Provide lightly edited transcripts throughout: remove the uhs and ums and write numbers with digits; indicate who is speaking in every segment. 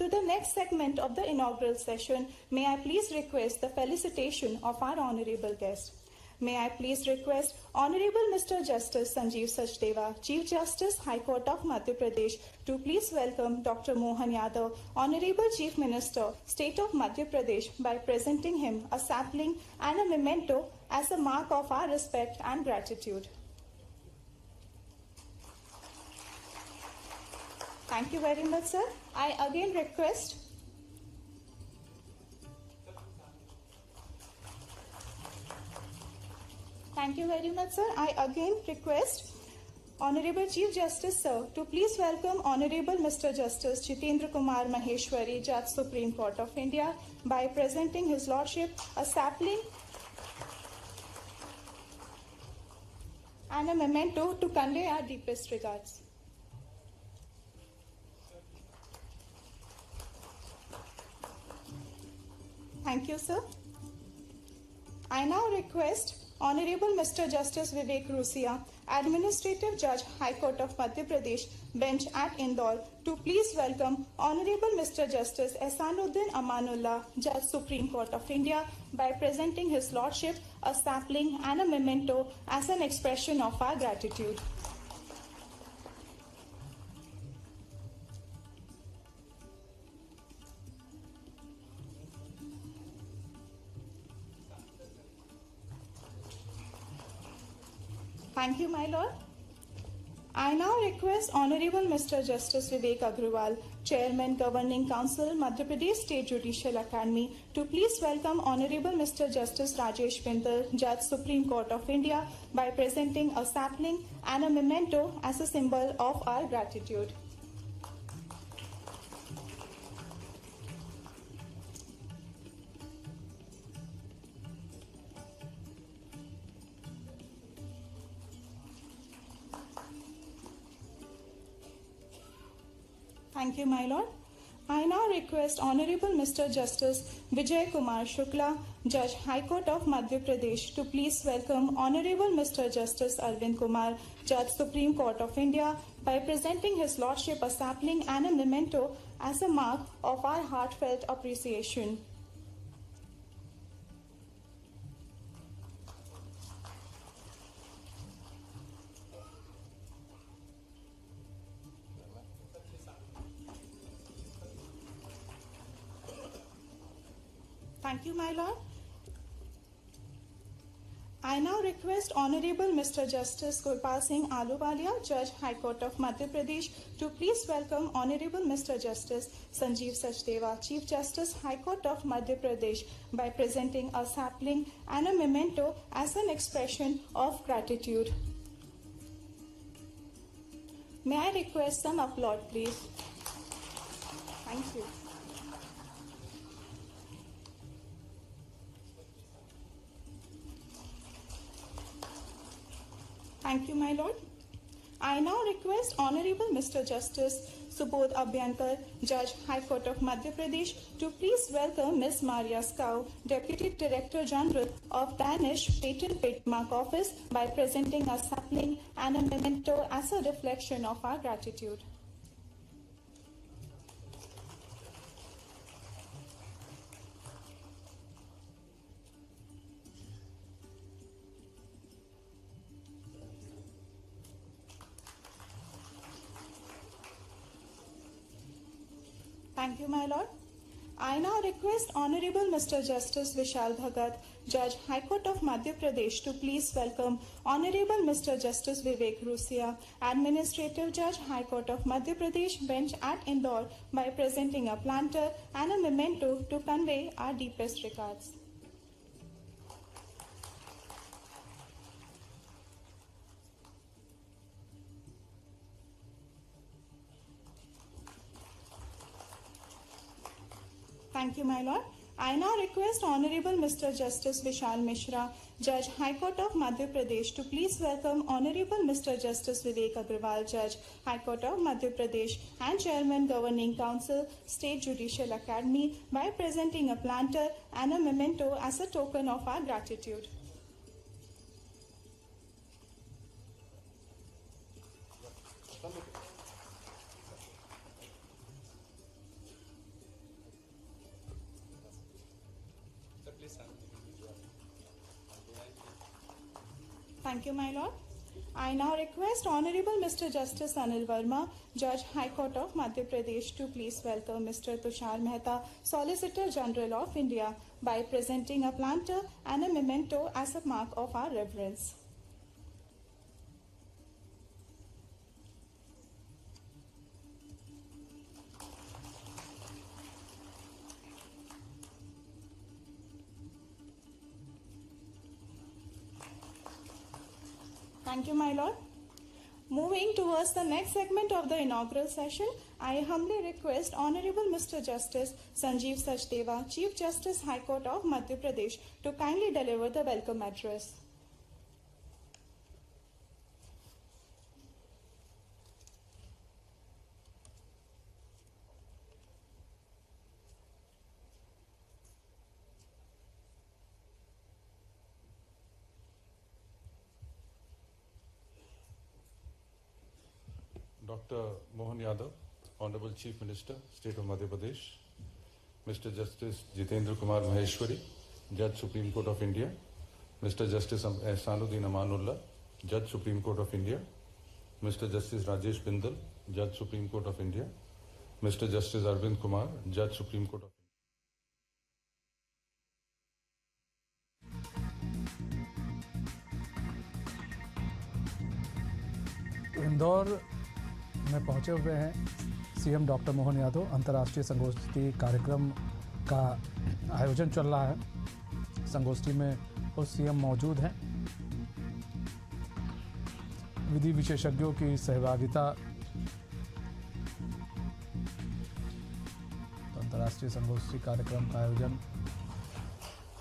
Speaker 1: to the next segment of the inaugural session, may I please request the felicitation of our honorable guest. May I please request Honorable Mr. Justice Sanjeev Sachdeva, Chief Justice, High Court of Madhya Pradesh, to please welcome Dr. Mohan Yadav, Honorable Chief Minister, State of Madhya Pradesh, by presenting him a sapling and a memento as a mark of our respect and gratitude. Thank you very much, sir. I again request Thank you very much, sir. I again request Honorable Chief Justice, sir, to please welcome Honorable Mr. Justice Jitendra Kumar Maheshwari, Judge, Supreme Court of India, by presenting His Lordship a sapling and a memento to convey our deepest regards. Thank you, sir. I now request Honorable Mr. Justice Vivek Rusia, Administrative Judge, High Court of Madhya Pradesh, Bench at Indore, to please welcome Honorable Mr. Justice Ehsanuddin Amanullah, Judge, Supreme Court of India, by presenting His Lordship a sapling and a memento as an expression of our gratitude. Thank you, my lord. I now request Honorable Mr. Justice Vivek Agrawal, Chairman, Governing Council, Madhya Pradesh State Judicial Academy, to please welcome Honorable Mr. Justice Rajesh Bindal, Judge, Supreme Court of India, by presenting a sapling and a memento as a symbol of our gratitude. Thank you, my lord. I now request Honorable Mr. Justice Vijay Kumar Shukla, Judge, High Court of Madhya Pradesh, to please welcome Honorable Mr. Justice Arvind Kumar, Judge, Supreme Court of India, by presenting His Lordship a sapling and a memento as a mark of our heartfelt appreciation. Thank you, my lord. I now request Honorable Mr. Justice Gurpal Singh Ahluwalia, Judge, High Court of Madhya Pradesh, to please welcome Honorable Mr. Justice Sanjeev Sachdeva, Chief Justice, High Court of Madhya Pradesh, by presenting a sapling and a memento as an expression of gratitude. May I request some applause, please? Thank you. Thank you, my lord. I now request Honorable Mr. Justice Subodh Abhyankar, Judge, High Court of Madhya Pradesh, to please welcome Ms. Maria Skau, Deputy Director General of Danish Patent Trademark Office, by presenting a sapling and a memento as a reflection of our gratitude. Thank you, my lord. I now request Honorable Mr. Justice Vishal Bhagat, Judge, High Court of Madhya Pradesh, to please welcome Honorable Mr. Justice Vivek Rusia, Administrative Judge, High Court of Madhya Pradesh, Bench at Indore, by presenting a planter and a memento to convey our deepest regards. Thank you, my lord. I now request Honorable Mr. Justice Vishal Mishra, Judge, High Court of Madhya Pradesh, to please welcome Honorable Mr. Justice Vivek Agrawal, Judge, High Court of Madhya Pradesh, and Chairman, Governing Council, State Judicial Academy, by presenting a planter and a memento as a token of our gratitude. Thank you, my lord. I now request Honorable Mr. Justice Anil Verma, Judge High Court of Madhya Pradesh, to please welcome Mr. Tushar Mehta, Solicitor General of India, by presenting a planter and a memento as a mark of our reverence. Thank you, my lord. Moving towards the next segment of the inaugural session, I humbly request Honorable Mr. Justice Sanjeev Sachdeva, Chief Justice High Court of Madhya Pradesh, to kindly deliver the welcome address.
Speaker 2: Dr. Mohan Yadav, Honorable Chief Minister, State of Madhya Pradesh, Mr. Justice Jitendra Kumar Maheshwari, Judge Supreme Court of India, Mr. Justice Ehsanuddin Amanullah, Judge Supreme Court of India, Mr. Justice Rajesh Bindal, Judge Supreme Court of India, Mr. Justice Arvind Kumar, Judge Supreme Court of India.
Speaker 3: Indore में पहुंचे हुए हैं CM doctor Mohan Yadav. अंतर्राष्ट्रीय संगोष्ठी कार्यक्रम का आयोजन चल रहा है। संगोष्ठी में उस सीएम मौजूद हैं। विधि विशेषज्ञों की सहभागिता। अंतर्राष्ट्रीय संगोष्ठी कार्यक्रम का आयोजन।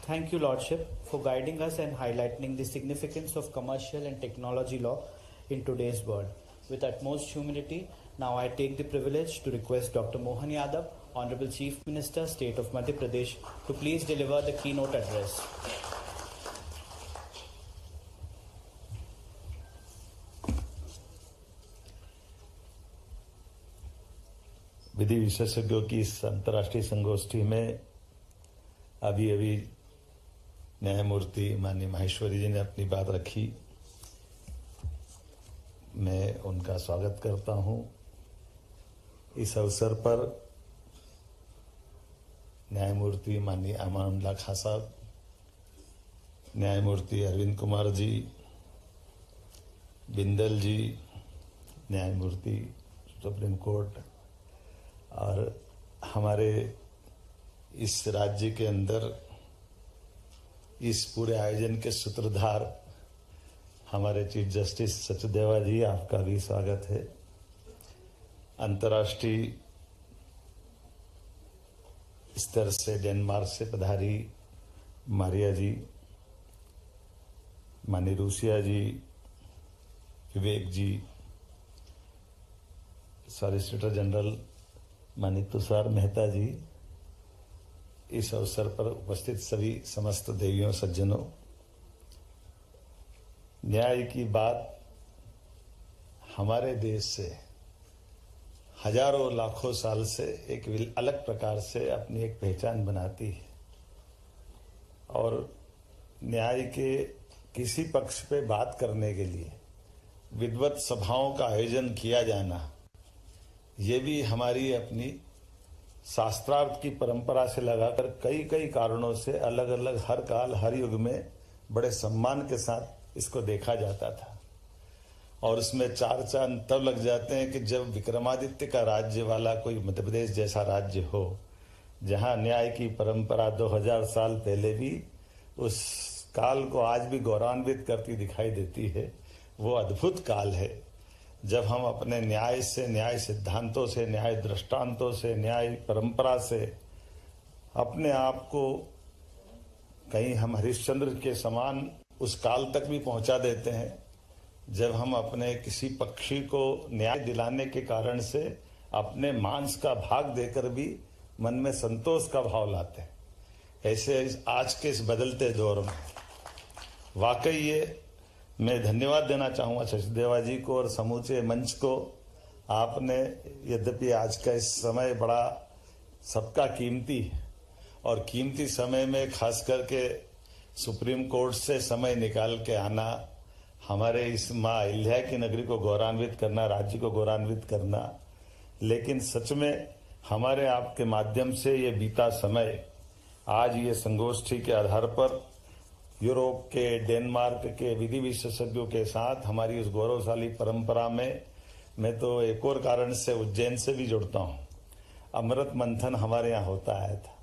Speaker 4: Thank you, Lordship, for guiding us and highlighting the significance of commercial and technology law in today's world. With utmost humility, now I take the privilege to request Dr. Mohan Yadav, Honorable Chief Minister, State of Madhya Pradesh, to please deliver the keynote address.
Speaker 5: विधि विशेषज्ञों की इस अंतर्राष्ट्रीय संगोष्ठी में अभी न्यायमूर्ति माननीय माहेश्वरी जी ने अपनी बात रखी। मैं उनका स्वागत करता हूं। इस अवसर पर न्यायमूर्ति माननीय अमानुल्लाह खां साहब, न्यायमूर्ति अरविंद कुमार जी, बिंदल जी, न्यायमूर्ति सुप्रीम कोर्ट, और हमारे इस राज्य के अंदर इस पूरे आयोजन के सूत्रधार हमारे चीफ जस्टिस सचदेवा जी, आपका भी स्वागत है। अंतर्राष्ट्रीय स्तर से डेनमार्क से पधारी मारिया जी, मानी रूसिया जी, विवेक जी, सॉलिसिटर जनरल मानी तुषार मेहता जी, इस अवसर पर उपस्थित सभी समस्त देवियों सज्जनों, न्याय की बात हमारे देश से हजारों लाखों साल से एक अलग प्रकार से अपनी एक पहचान बनाती है, और न्याय के किसी पक्ष पे बात करने के लिए विद्वत सभाओं का आयोजन किया जाना, ये भी हमारी अपनी शास्त्रार्थ की परंपरा से लगाकर कई कारणों से अलग अलग हर काल हर युग में बड़े सम्मान के साथ इसको देखा जाता था। और उसमें चार चांद तब लग जाते हैं कि जब विक्रमादित्य का राज्य वाला कोई मध्य प्रदेश जैसा राज्य हो, जहां न्याय की परंपरा 2000 साल पहले भी उस काल को आज भी गौरवान्वित करती दिखाई देती है। वो अद्भुत काल है जब हम अपने न्याय से, न्याय सिद्धांतों से, न्याय दृष्टांतों से, न्याय परंपरा से अपने आप को कहीं हम हरिश्चंद्र के समान उस काल तक भी पहुंचा देते हैं, जब हम अपने किसी पक्षी को न्याय दिलाने के कारण से अपने मांस का भाग देकर भी मन में संतोष का भाव लाते हैं। ऐसे आज के इस बदलते दौर में वाकई ये मैं धन्यवाद देना चाहूंगा सचदेवा जी को और समूचे मंच को। आपने, यद्यपि आज का इस समय बड़ा सबका कीमती है, और कीमती समय में खास करके सुप्रीम कोर्ट से समय निकाल के आना हमारे इस माँ अहिल्या की नगरी को गौरवान्वित करना, राज्य को गौरवान्वित करना। लेकिन सच में हमारे आपके माध्यम से ये बीता समय आज ये संगोष्ठी के आधार पर यूरोप के, डेनमार्क के विधि विशेषज्ञों के साथ हमारी उस गौरवशाली परंपरा में मैं तो एक और कारण से उज्जैन से भी जुड़ता हूँ। अमृत मंथन हमारे यहाँ होता आया था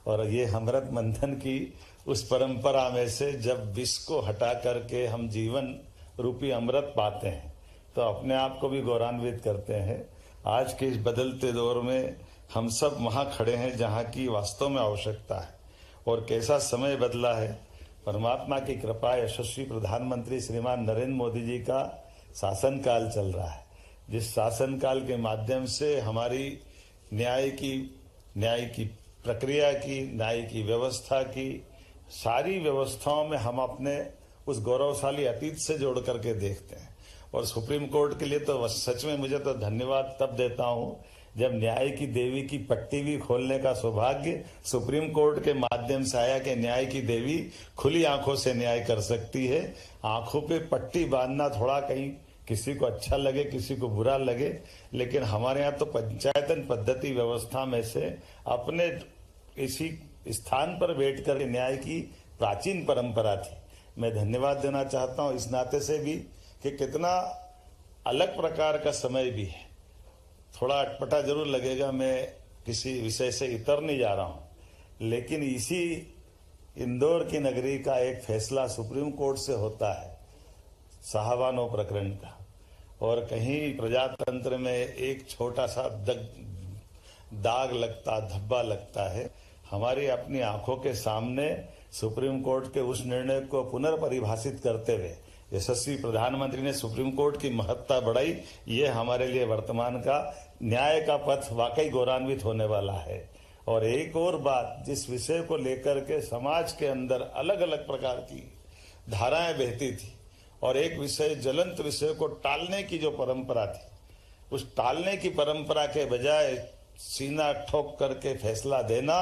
Speaker 5: और ये अमृत मंथन की उस परंपरा में से जब विष को हटा करके हम जीवन रूपी अमृत पाते हैं तो अपने आप को भी गौरवान्वित करते हैं। आज के इस बदलते दौर में हम सब वहाँ खड़े हैं जहाँ की वास्तव में आवश्यकता है और कैसा समय बदला है। परमात्मा की कृपा, यशस्वी प्रधानमंत्री श्रीमान नरेंद्र मोदी जी का शासनकाल चल रहा है, जिस शासनकाल के माध्यम से हमारी न्याय की प्रक्रिया की, न्याय की व्यवस्था की सारी व्यवस्थाओं में हम अपने उस गौरवशाली अतीत से जोड़ करके देखते हैं। और सुप्रीम कोर्ट के लिए तो सच में मुझे तो धन्यवाद तब देता हूं जब न्याय की देवी की पट्टी भी खोलने का सौभाग्य सुप्रीम कोर्ट के माध्यम से आया कि न्याय की देवी खुली आंखों से न्याय कर सकती है। आंखों पे पट्टी बांधना थोड़ा कहीं किसी को अच्छा लगे, किसी को बुरा लगे, लेकिन हमारे यहाँ तो पंचायतन पद्धति व्यवस्था में से अपने इसी स्थान पर बैठकर न्याय की प्राचीन परंपरा थी। मैं धन्यवाद देना चाहता हूँ इस नाते से भी कि कितना अलग प्रकार का समय भी है। थोड़ा अटपटा जरूर लगेगा, मैं किसी विषय से इतर नहीं जा रहा हूं, लेकिन इसी इंदौर की नगरी का एक फैसला सुप्रीम कोर्ट से होता है साहबानो प्रकरण का, और कहीं प्रजातंत्र में एक छोटा सा दाग लगता, धब्बा लगता है। हमारी अपनी आंखों के सामने सुप्रीम कोर्ट के उस निर्णय को पुनर्परिभाषित करते हुए यशस्वी प्रधानमंत्री ने सुप्रीम कोर्ट की महत्ता बढ़ाई। ये हमारे लिए वर्तमान का न्याय का पथ वाकई गौरवान्वित होने वाला है। और एक और बात, जिस विषय को लेकर के समाज के अंदर अलग अलग प्रकार की धाराएं बहती थी और एक विषय, ज्वलंत विषय को टालने की जो परंपरा थी, उस टालने की परंपरा के बजाय सीना ठोक करके फैसला देना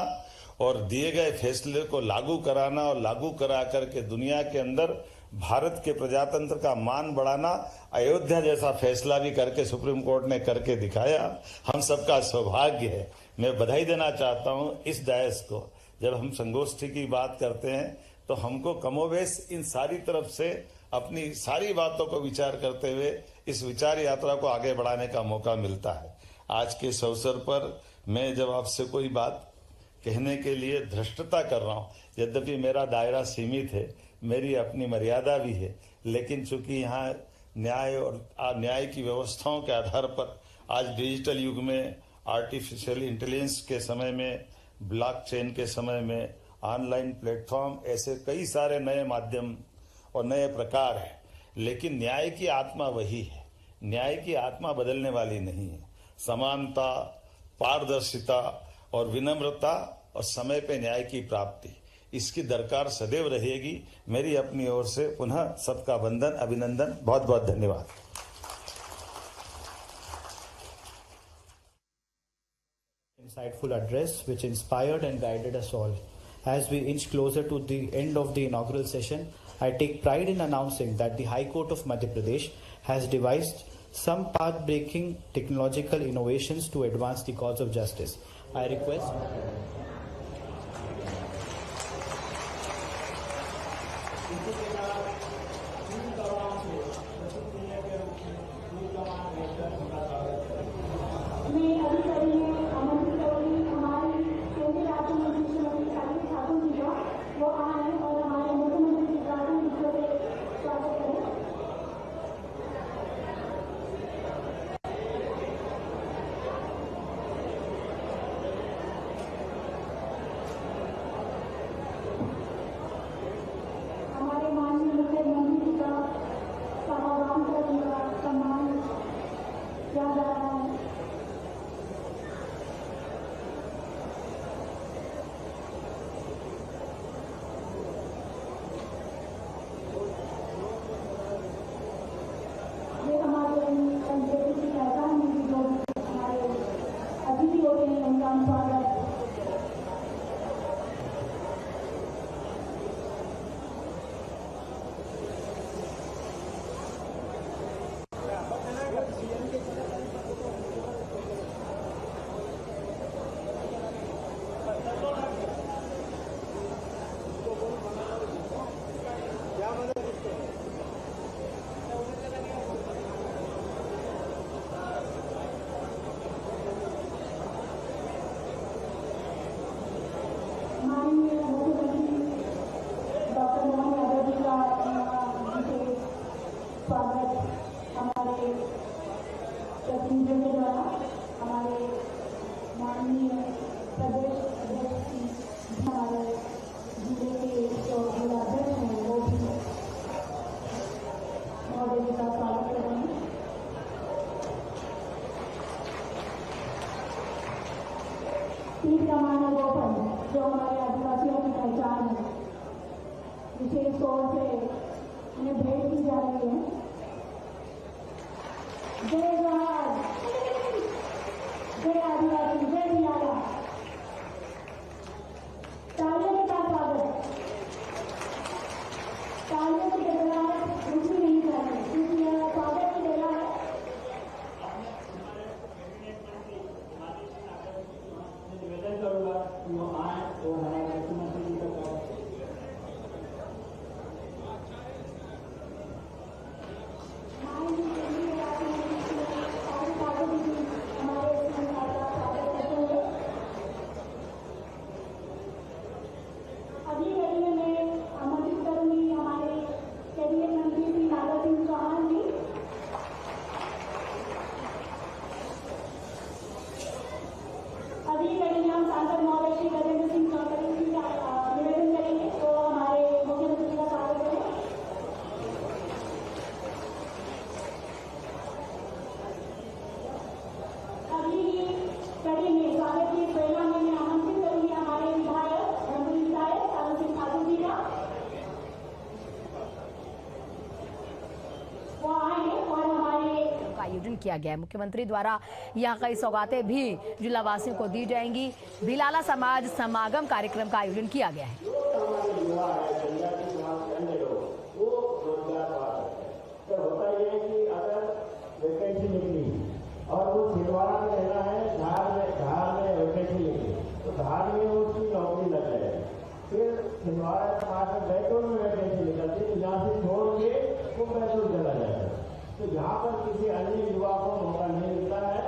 Speaker 5: और दिए गए फैसले को लागू कराना और लागू करा करके दुनिया के अंदर भारत के प्रजातंत्र का मान बढ़ाना, अयोध्या जैसा फैसला भी करके सुप्रीम कोर्ट ने करके दिखाया। हम सबका सौभाग्य है। मैं बधाई देना चाहता हूं इस डायस को। जब हम संगोष्ठी की बात करते हैं तो हमको कमोबेश इन सारी तरफ से अपनी सारी बातों को विचार करते हुए इस विचार यात्रा को आगे बढ़ाने का मौका मिलता है। आज के इस अवसर पर मैं जब आपसे कोई बात कहने के लिए धृष्टता कर रहा हूं, यद्यपि मेरा दायरा सीमित है, मेरी अपनी मर्यादा भी है, लेकिन चूंकि यहाँ न्याय और न्याय की व्यवस्थाओं के आधार पर आज डिजिटल युग में, आर्टिफिशियल इंटेलिजेंस के समय में, ब्लॉकचेन के समय में, ऑनलाइन प्लेटफॉर्म, ऐसे कई सारे नए माध्यम और नए प्रकार हैं, लेकिन न्याय की आत्मा वही है। न्याय की आत्मा बदलने वाली नहीं है। समानता, पारदर्शिता और विनम्रता और समय पे न्याय की प्राप्ति, इसकी दरकार सदैव रहेगी। मेरी अपनी ओर से पुनः सबका वंदन, अभिनंदन, बहुत बहुत धन्यवाद।
Speaker 4: Insightful address which inspired and guided us all. As we inch closer to the end of the inaugural session, I take pride in announcing that the High Court of Madhya Pradesh has devised some path-breaking technological innovations to advance the cause of justice. I request
Speaker 6: ज्यादा प्रतिनिधियों के द्वारा हमारे माननीय प्रदेश अध्यक्ष हमारे जिले के जो जिलाध्यक्ष हैं वो भी महोदय जी का स्वागत कर रहे हैं। तीर कमान और गोपन जो हमारे आदिवासियों की पहचान है, विशेष तौर से उन्हें भेंट की जा रही है। जय जवाहर, जय आदिवासी, जय जियाला। तालियों के साथ स्वागत। तालियों की गड़गड़ाहट रुकनी नहीं चाहिए क्योंकि यह स्वागत की जगह है।
Speaker 7: निवेदन करूंगा कि वो आए तो हमारे मुख्यमंत्री जी का
Speaker 6: अगली घड़ी में मैं आमंत्रित करूंगी हमारे कैबिनेट मंत्री श्री नागर सिंह चौहान जी। अगली घड़ी में हम सांसद महोदय श्री गजेंद्र सिंह चौधरी जी का निवेदन करेंगे तो हमारे मुख्यमंत्री का स्वागत करें। अगली कड़ी में स्वागत की प्रेरणा में मैं आमंत्रित करूंगी हमारे विधायक साधु सिंह ठाकुर जी का। वो आए और हमारे
Speaker 8: का आयोजन किया गया है। मुख्यमंत्री द्वारा यहाँ कई सौगातें भी जिलावासियों को दी जाएंगी। भिलाला समाज समागम कार्यक्रम का आयोजन किया गया है।
Speaker 7: और वो छिंदवाड़ा में रहना है, धार में वैकेंसी निकली तो धार में उसकी नौकरी लग जाए। फिर छिंदवाड़ा के पास में बैतूल में वैकेंसी निकलती तो यहाँ से छोड़ के वो बैतूल चला जाता है। तो यहाँ पर किसी अन्य युवा को मौका नहीं मिलता है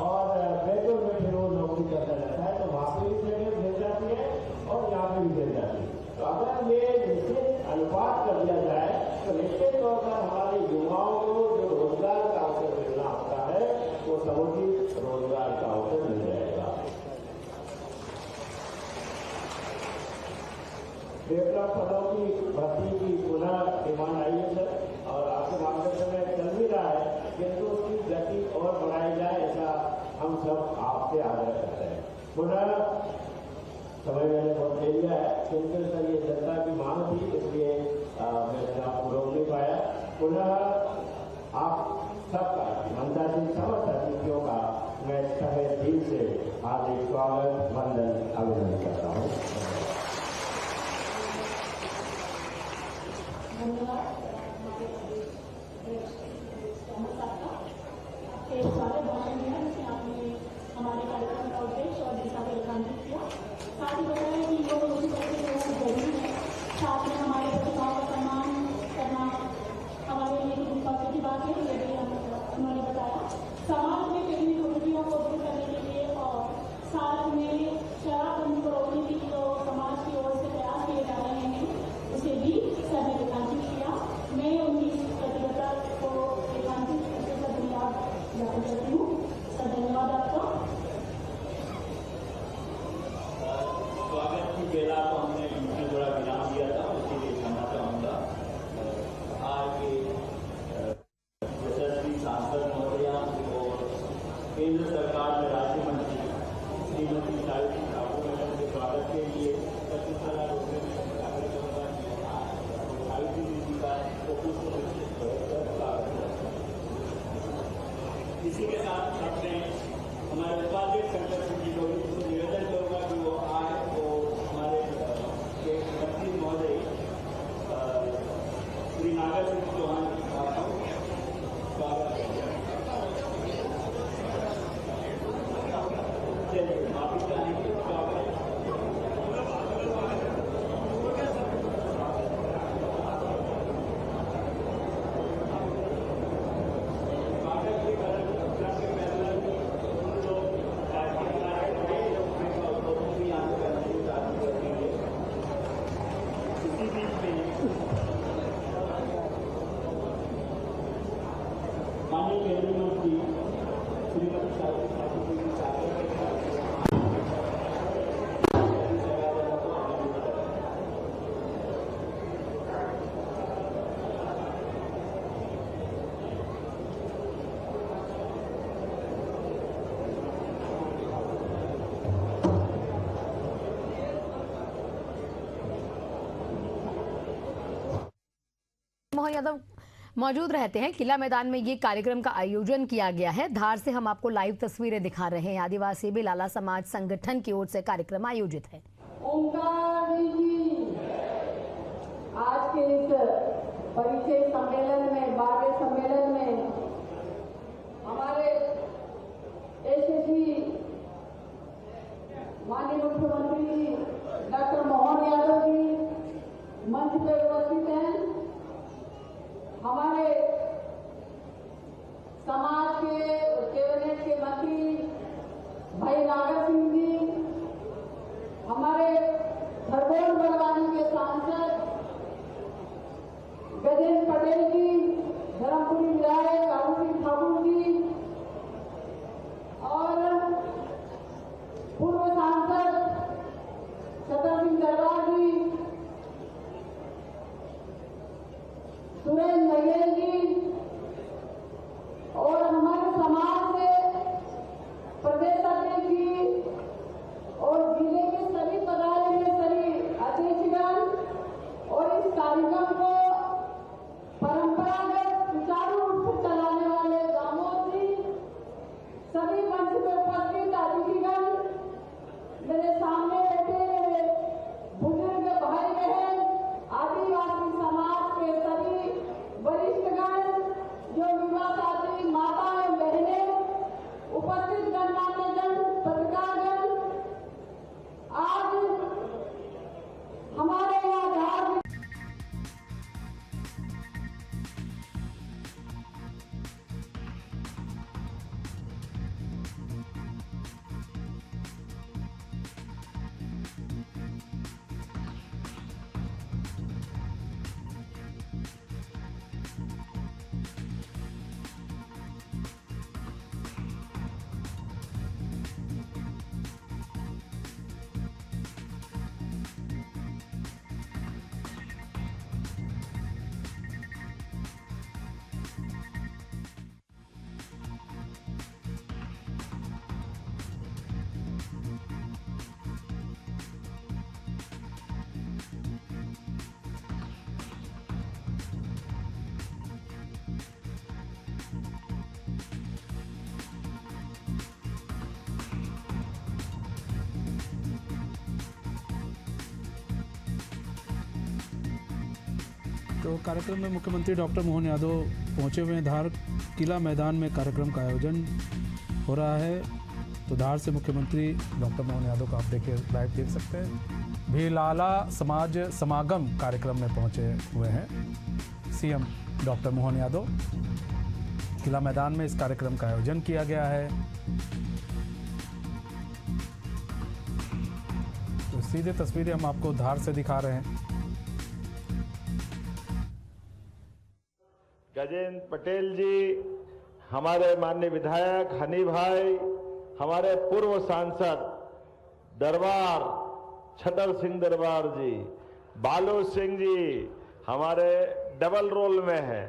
Speaker 7: और बैतूल में फिर वो नौकरी करता रहता है तो वहाँ पर भी ट्रेनिंग मिल जाती है और यहाँ पर भी मिल जाती है। तो अगर ये निश्चित अनुपात कर दिया जाए तो निश्चित तौर पर हमारे युवाओं को जो रोजगार का अवसर मिलना होता है वो समुचित रोजगार का अवसर मिल जाएगा। डेवलप पदों की भर्ती की पुनः डिमांड आई है सर और आपके मार्गदर्शन में चल भी रहा है किंतु उसकी गति और बढ़ाई जाए ऐसा हम सब आपसे आग्रह करते हैं। पुनः समय मैंने बहुत ले लिया है किंतु सर ये जनता की मांग थी इसलिए मैंने आपको रोक नहीं पाया। पुनः आप सबका मनता सिंह समस्त अतिथियों का मैं तहे दिल से हार्दिक स्वागत वंदन अभिनंदन करता हूँ।
Speaker 6: धन्यवाद आपके स्वागत भाषण दिया जिसमें आपने हमारे कार्यक्रम का उद्देश्य और दिशा को रेखांकित किया। साथ ही बताया कि योग उसी तरह से जरूरी है। साथ में हमारे प्रतिभाओं का सम्मान करना हमारे लिए दुर्भाग्य की बात है। ये भी उन्होंने बताया समाज में विभिन्न त्रुटियों को दूर करने के लिए और साथ में शराबबंदी को रोकने के लिए जो समाज की ओर से प्रयास किए जा रहे हैं उसे भी सर ने रेखांकित किया। मैं उनकी प्रतिबद्धता को रेखांकित करके धन्यवाद ज्ञापन करती हूँ। सर धन्यवाद आपका।
Speaker 7: स्वागत की बेला को हमने उनकी थोड़ा विराम दिया था उसके लिए कहना चाहूँगा आज के यशस्वी सांसद महोदया और केंद्र सरकार में राज्य मंत्री श्रीमती सावित्री ठाकुर मैडम के स्वागत के लिए सावित्री दीदी का इसी के साथ अपने हमारे उपाध्यक्ष शंकर सिंह जी को भी निवेदन करूंगा कि वो आए तो हमारे
Speaker 8: मोहन यादव मौजूद रहते हैं। किला मैदान में ये कार्यक्रम का आयोजन किया गया है। धार से हम आपको लाइव तस्वीरें दिखा रहे हैं। आदिवासी भिलाला समाज संगठन की ओर से कार्यक्रम आयोजित है।
Speaker 6: ओंकार जी आज के इस परिचय सम्मेलन में, बारहवें सम्मेलन में हमारे यशस्वी माननीय मुख्यमंत्री जी डॉक्टर मोहन यादव जी मंच पर उपस्थित हैं। हमारे समाज के कैबिनेट के मंत्री भाई नागर सिंह जी, हमारे खरगोन बड़वानी के सांसद गजेंद्र पटेल जी, धर्मपुरी विधायक कालू सिंह ठाकुर जी और पूर्व सांसद छतर सिंह दरबार जी, सुरेंद्र बघेल जी और हमारे समाज से प्रदेश अध्यक्ष जी और जिले के सभी पदाधिकारी, अध्यक्षगण और इस कार्यक्रम को परंपरागत सुचारू रूप से चलाने वाले दामोद जी, सभी मंच पर उपस्थित अतिथिगण, मेरे सामने बैठे बुजुर्ग भाई बहन, आदिवासी समाज के सभी वरिष्ठगण, जो युवा साथी, माता एवं बहनें, उपस्थित गणमान्य जन, पत्रकारगण, आज हमारे यहाँ धार
Speaker 3: तो कार्यक्रम में मुख्यमंत्री डॉक्टर मोहन यादव पहुंचे हुए हैं। धार किला मैदान में कार्यक्रम का आयोजन हो रहा है। तो धार से मुख्यमंत्री डॉक्टर मोहन यादव को आप देखिए, लाइव देख सकते हैं। भिलाला समाज समागम कार्यक्रम में पहुंचे हुए हैं सीएम डॉक्टर मोहन यादव। किला मैदान में इस कार्यक्रम का आयोजन किया गया है। तो सीधे तस्वीरें हम आपको धार से दिखा रहे हैं।
Speaker 5: गजेंद्र पटेल जी, हमारे माननीय विधायक हनी भाई, हमारे पूर्व सांसद दरबार छतर सिंह दरबार जी, बालू सिंह जी हमारे डबल रोल में हैं,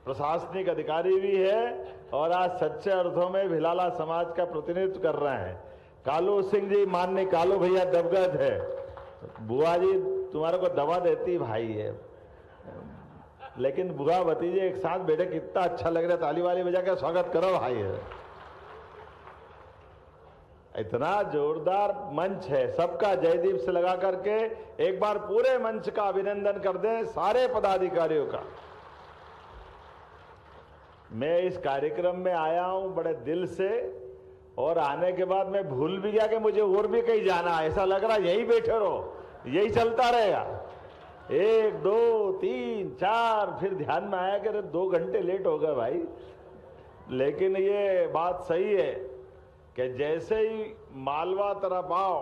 Speaker 5: प्रशासनिक अधिकारी भी है और आज सच्चे अर्थों में भिलाला समाज का प्रतिनिधित्व कर रहे हैं। कालू सिंह जी, माननीय कालू भैया दबगत है, बुआ जी तुम्हारे को दवा देती भाई है, लेकिन बुआ भतीजे एक साथ बैठे कितना अच्छा लग रहा है। ताली वाली बजा के स्वागत करो भाई है। इतना जोरदार मंच है, सबका जयदीप से लगा करके एक बार पूरे मंच का अभिनंदन कर दें सारे पदाधिकारियों का। मैं इस कार्यक्रम में आया हूं बड़े दिल से और आने के बाद मैं भूल भी गया कि मुझे और भी कहीं जाना। ऐसा लग रहा यही बैठे रहो, यही चलता रहेगा। 1 2 3 4 फिर ध्यान में आया कि 2 घंटे लेट हो गए भाई। लेकिन ये बात सही है कि जैसे ही मालवा तरफ आओ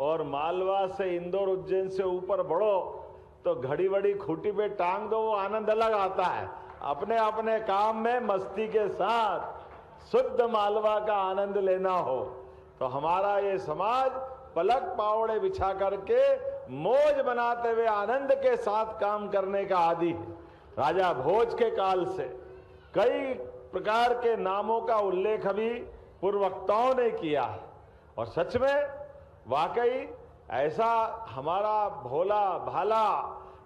Speaker 5: और मालवा से इंदौर उज्जैन से ऊपर बढ़ो तो घड़ी वड़ी खूंटी पे टांग दो, वो आनंद अलग आता है। अपने अपने काम में मस्ती के साथ शुद्ध मालवा का आनंद लेना हो तो हमारा ये समाज पलक पावड़े बिछा करके मौज बनाते हुए आनंद के साथ काम करने का आदी है। राजा भोज के काल से कई प्रकार के नामों का उल्लेख अभी पूर्ववक्ताओं ने किया है और सच में वाकई ऐसा हमारा भोला भाला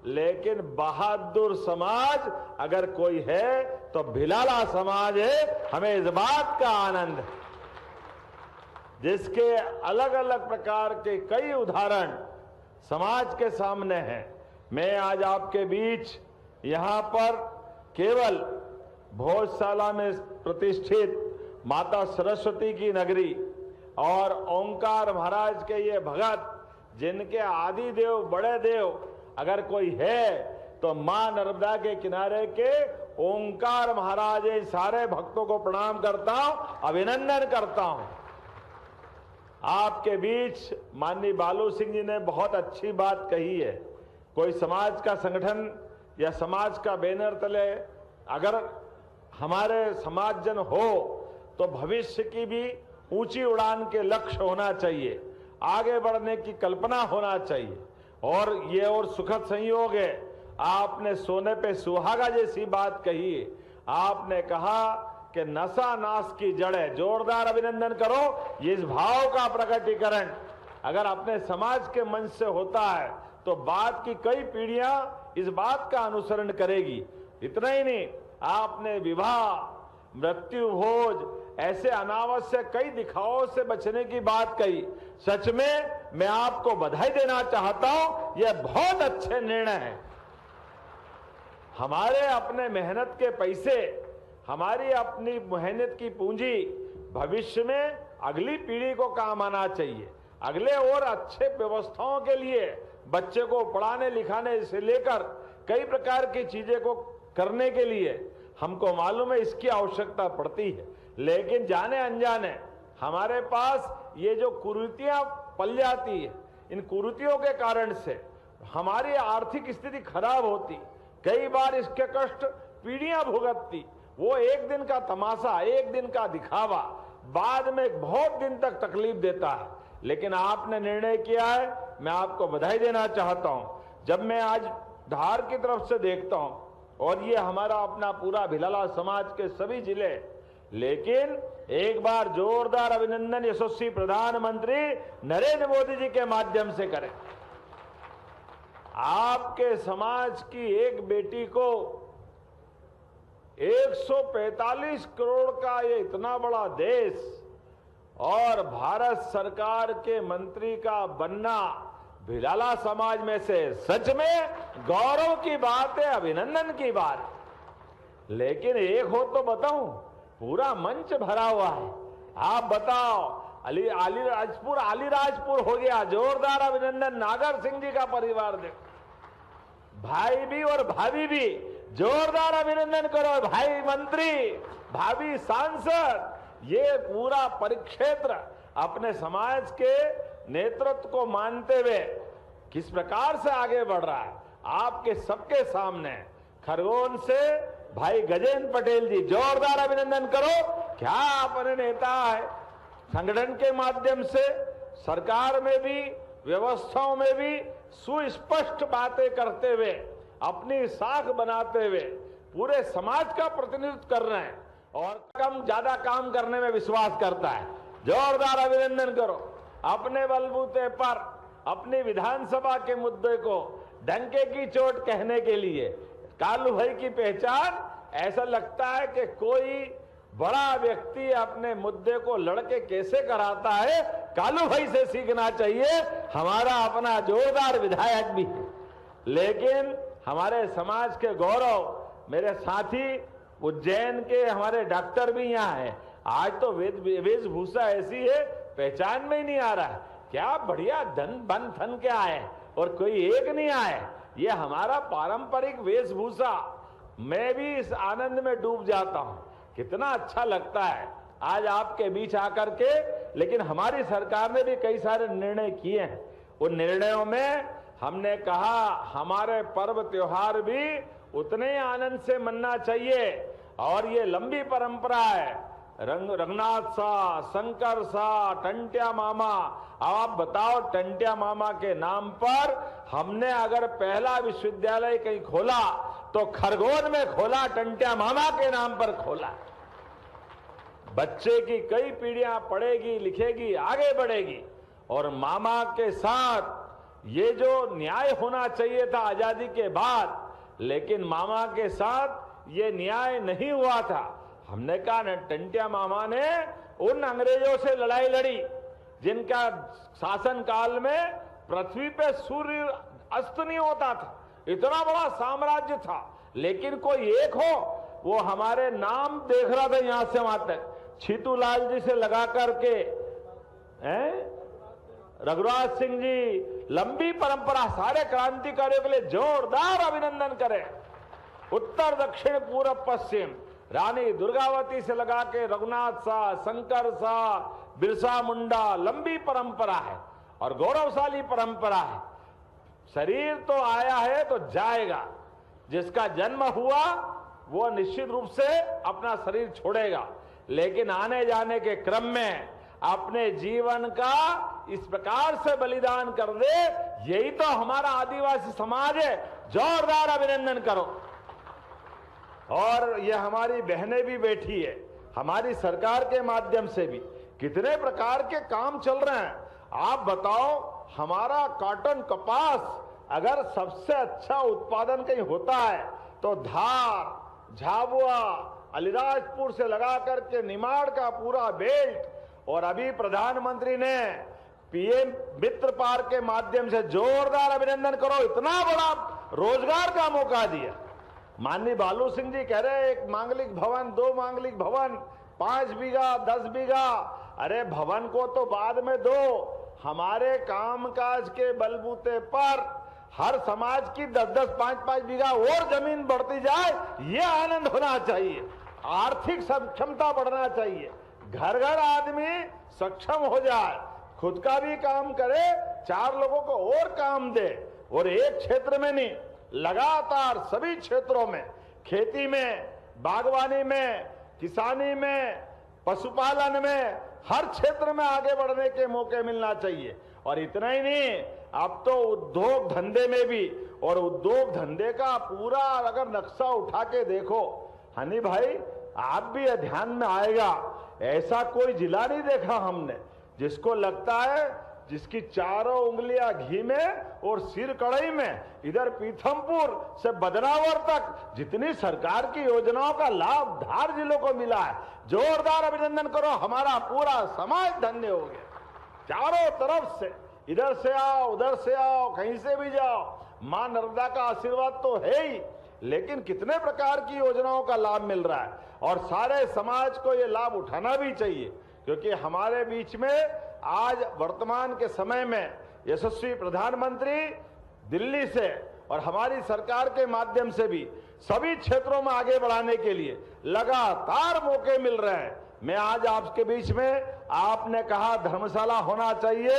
Speaker 5: लेकिन बहादुर समाज अगर कोई है तो भिलाला समाज है। हमें इस बात का आनंद है, जिसके अलग अलग प्रकार के कई उदाहरण समाज के सामने हैं। मैं आज आपके बीच यहां पर केवल भोजशाला में प्रतिष्ठित माता सरस्वती की नगरी और ओंकार महाराज के ये भगत, जिनके आदि देव बड़े देव अगर कोई है तो मां नर्मदा के किनारे के ओंकार महाराज, सारे भक्तों को प्रणाम करता हूं, अभिनंदन करता हूं। आपके बीच माननीय बालू सिंह जी ने बहुत अच्छी बात कही है। कोई समाज का संगठन या समाज का बैनर तले अगर हमारे समाजजन हो तो भविष्य की भी ऊंची उड़ान के लक्ष्य होना चाहिए, आगे बढ़ने की कल्पना होना चाहिए। और ये और सुखद संयोग है, आपने सोने पे सुहागा जैसी बात कही है। आपने कहा कि नशा नाश की जड़ है। जोरदार अभिनंदन करो। ये इस भाव का प्रकटीकरण अगर अपने समाज के मंच से होता है तो बाद की कई पीढ़ियां इस बात का अनुसरण करेगी। इतना ही नहीं, आपने विवाह, मृत्यु भोज, ऐसे अनावश्यक कई दिखावों से बचने की बात कही। सच में मैं आपको बधाई देना चाहता हूं, यह बहुत अच्छे निर्णय हैं। हमारे अपने मेहनत के पैसे, हमारी अपनी मेहनत की पूंजी भविष्य में अगली पीढ़ी को काम आना चाहिए। अगले और अच्छे व्यवस्थाओं के लिए बच्चे को पढ़ाने लिखाने से लेकर कई प्रकार की चीजें को करने के लिए हमको मालूम है इसकी आवश्यकता पड़ती है। लेकिन जाने अनजाने हमारे पास ये जो कुरीतियां पल जाती है, इन कुरीतियों के कारण से हमारी आर्थिक स्थिति खराब होती, कई बार इसके कष्ट पीढ़ियां भुगतती। वो एक दिन का तमाशा, एक दिन का दिखावा बाद में बहुत दिन तक तकलीफ देता है। लेकिन आपने निर्णय किया है, मैं आपको बधाई देना चाहता हूं। जब मैं आज धार की तरफ से देखता हूं और ये हमारा अपना पूरा भिलाला समाज के सभी जिले, लेकिन एक बार जोरदार अभिनंदन यशस्वी प्रधानमंत्री नरेंद्र मोदी जी के माध्यम से करें। आपके समाज की एक बेटी को 145 करोड़ का ये इतना बड़ा देश और भारत सरकार के मंत्री का बनना भिलाला समाज में से सच में गौरव की बात है, अभिनंदन की बात। लेकिन एक हो तो बताऊं, पूरा मंच भरा हुआ है। आप बताओ, अलीराजपुर हो गया, जोरदार अभिनंदन। नागर सिंह जी का परिवार देखो, भाई भी और भाभी भी, जोरदार अभिनंदन करो। भाई मंत्री, भाभी सांसद, ये पूरा परिक्षेत्र अपने समाज के नेतृत्व को मानते हुए किस प्रकार से आगे बढ़ रहा है आपके सबके सामने। खरगोन से भाई गजेंद्र पटेल जी, जोरदार अभिनंदन करो। क्या अपने नेता है, संगठन के माध्यम से सरकार में भी, व्यवस्थाओं में भी सुस्पष्ट बातें करते हुए, अपनी साख बनाते हुए पूरे समाज का प्रतिनिधित्व कर रहे हैं और कम ज्यादा काम करने में विश्वास करता है। जोरदार अभिनंदन करो। अपने बलबूते पर अपनी विधानसभा के मुद्दे को डंके की चोट कहने के लिए कालू भाई की पहचान, ऐसा लगता है कि कोई बड़ा व्यक्ति अपने मुद्दे को लड़के कैसे कराता है, कालू भाई से सीखना चाहिए। हमारा अपना जोरदार विधायक भी है। लेकिन हमारे समाज के गौरव, मेरे साथी उज्जैन के हमारे डॉक्टर भी यहाँ हैं। आज तो वेशभूषा ऐसी है, पहचान में ही नहीं आ रहा है। क्या बढ़िया धन बन थन के आए और कोई एक नहीं आए। ये हमारा पारंपरिक वेशभूषा, मैं भी इस आनंद में डूब जाता हूं। कितना अच्छा लगता है आज आपके बीच आकर के। लेकिन हमारी सरकार ने भी कई सारे निर्णय किए हैं। उन निर्णयों में हमने कहा हमारे पर्व त्योहार भी उतने आनंद से मनना चाहिए। और ये लंबी परंपरा है। रंगनाथ सा, शंकर सा, टंट्या मामा। अब आप बताओ, टंट्या मामा के नाम पर हमने अगर पहला विश्वविद्यालय कहीं खोला तो खरगोन में खोला, टंट्या मामा के नाम पर खोला। बच्चे की कई पीढ़ियां पढ़ेगी, लिखेगी, आगे बढ़ेगी और मामा के साथ
Speaker 9: ये जो न्याय होना चाहिए था आजादी के बाद, लेकिन मामा के साथ ये न्याय नहीं हुआ था। हमने कहा न, टंटिया मामा ने उन अंग्रेजों से लड़ाई लड़ी जिनका शासन काल में पृथ्वी पे सूर्य अस्त नहीं होता था, इतना बड़ा साम्राज्य था, लेकिन कोई एक हो, वो हमारे नाम देख रहा था यहां से वहां तक, छीतूलाल जी से लगा करके रघुराज सिंह जी, लंबी परंपरा, सारे क्रांतिकारियों के लिए जोरदार अभिनंदन करें। उत्तर दक्षिण पूर्व पश्चिम, रानी दुर्गावती से लगा के रघुनाथ शाह, शंकर शाह, बिरसा मुंडा, लंबी परंपरा है और गौरवशाली परंपरा है। शरीर तो आया है तो जाएगा, जिसका जन्म हुआ वो निश्चित रूप से अपना शरीर छोड़ेगा, लेकिन आने जाने के क्रम में अपने जीवन का इस प्रकार से बलिदान कर दे, यही तो हमारा आदिवासी समाज है। जोरदार अभिनंदन करो। और ये हमारी बहनें भी बैठी है, हमारी सरकार के माध्यम से भी कितने प्रकार के काम चल रहे हैं। आप बताओ, हमारा कॉटन कपास अगर सबसे अच्छा उत्पादन कहीं होता है तो धार, झाबुआ, अलीराजपुर से लगा करके निमाड़ का पूरा बेल्ट, और अभी प्रधानमंत्री ने पीएम मित्र पार्क के माध्यम से जोरदार अभिनंदन करो, इतना बड़ा रोजगार का मौका दिया। माननीय बालू सिंह जी कह रहे एक मांगलिक भवन, 2 मांगलिक भवन, 5 बीघा, 10 बीघा, अरे भवन को तो बाद में दो, हमारे कामकाज के बलबूते पर हर समाज की 10-10, 5-5 बीघा और जमीन बढ़ती जाए, ये आनंद होना चाहिए। आर्थिक सक्षमता बढ़ना चाहिए, घर घर आदमी सक्षम हो जाए, खुद का भी काम करे, 4 लोगों को और काम दे, और एक क्षेत्र में नहीं, लगातार सभी क्षेत्रों में, खेती में, बागवानी में, किसानी में, पशुपालन में, हर क्षेत्र में आगे बढ़ने के मौके मिलना चाहिए। और इतना ही नहीं, अब तो उद्योग धंधे में भी, और उद्योग धंधे का पूरा अगर नक्शा उठा के देखो हनी भाई, आप भी ध्यान में आएगा, ऐसा कोई जिला नहीं देखा हमने जिसको लगता है जिसकी चारों उंगलियां घी में और सिर कढ़ाई में। इधर पीथमपुर से बदनावर तक जितनी सरकार की योजनाओं का लाभ धार जिलों को मिला है, जोरदार अभिनंदन करो। हमारा पूरा समाज धन्य हो गया, चारों तरफ से, इधर से आओ, उधर से आओ, कहीं से भी जाओ, मां नर्मदा का आशीर्वाद तो है ही, लेकिन कितने प्रकार की योजनाओं का लाभ मिल रहा है, और सारे समाज को ये लाभ उठाना भी चाहिए, क्योंकि हमारे बीच में आज वर्तमान के समय में यशस्वी प्रधानमंत्री दिल्ली से और हमारी सरकार के माध्यम से भी सभी क्षेत्रों में आगे बढ़ाने के लिए लगातार मौके मिल रहे हैं। मैं आज आपके बीच में, आपने कहा धर्मशाला होना चाहिए,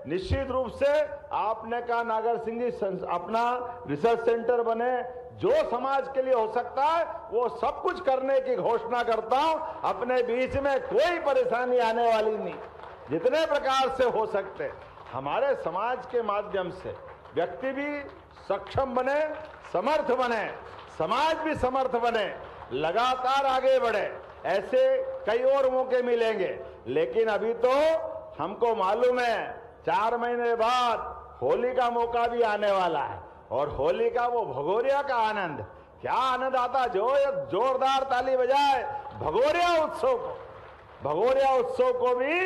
Speaker 9: निश्चित रूप से आपने कहा नागर सिंह जी अपना रिसर्च सेंटर बने, जो समाज के लिए हो सकता है वो सब कुछ करने की घोषणा करता हूं। अपने बीच में कोई परेशानी आने वाली नहीं, जितने प्रकार से हो सकते हमारे समाज के माध्यम से व्यक्ति भी सक्षम बने, समर्थ बने, समाज भी समर्थ बने, लगातार आगे बढ़े, ऐसे कई और मौके मिलेंगे। लेकिन अभी तो हमको मालूम है 4 महीने बाद होली का मौका भी आने वाला है, और होली का वो भगोरिया का आनंद, क्या आनंद आता, जो जोरदार ताली बजाए भगोरिया उत्सव को। भगोरिया उत्सव को भी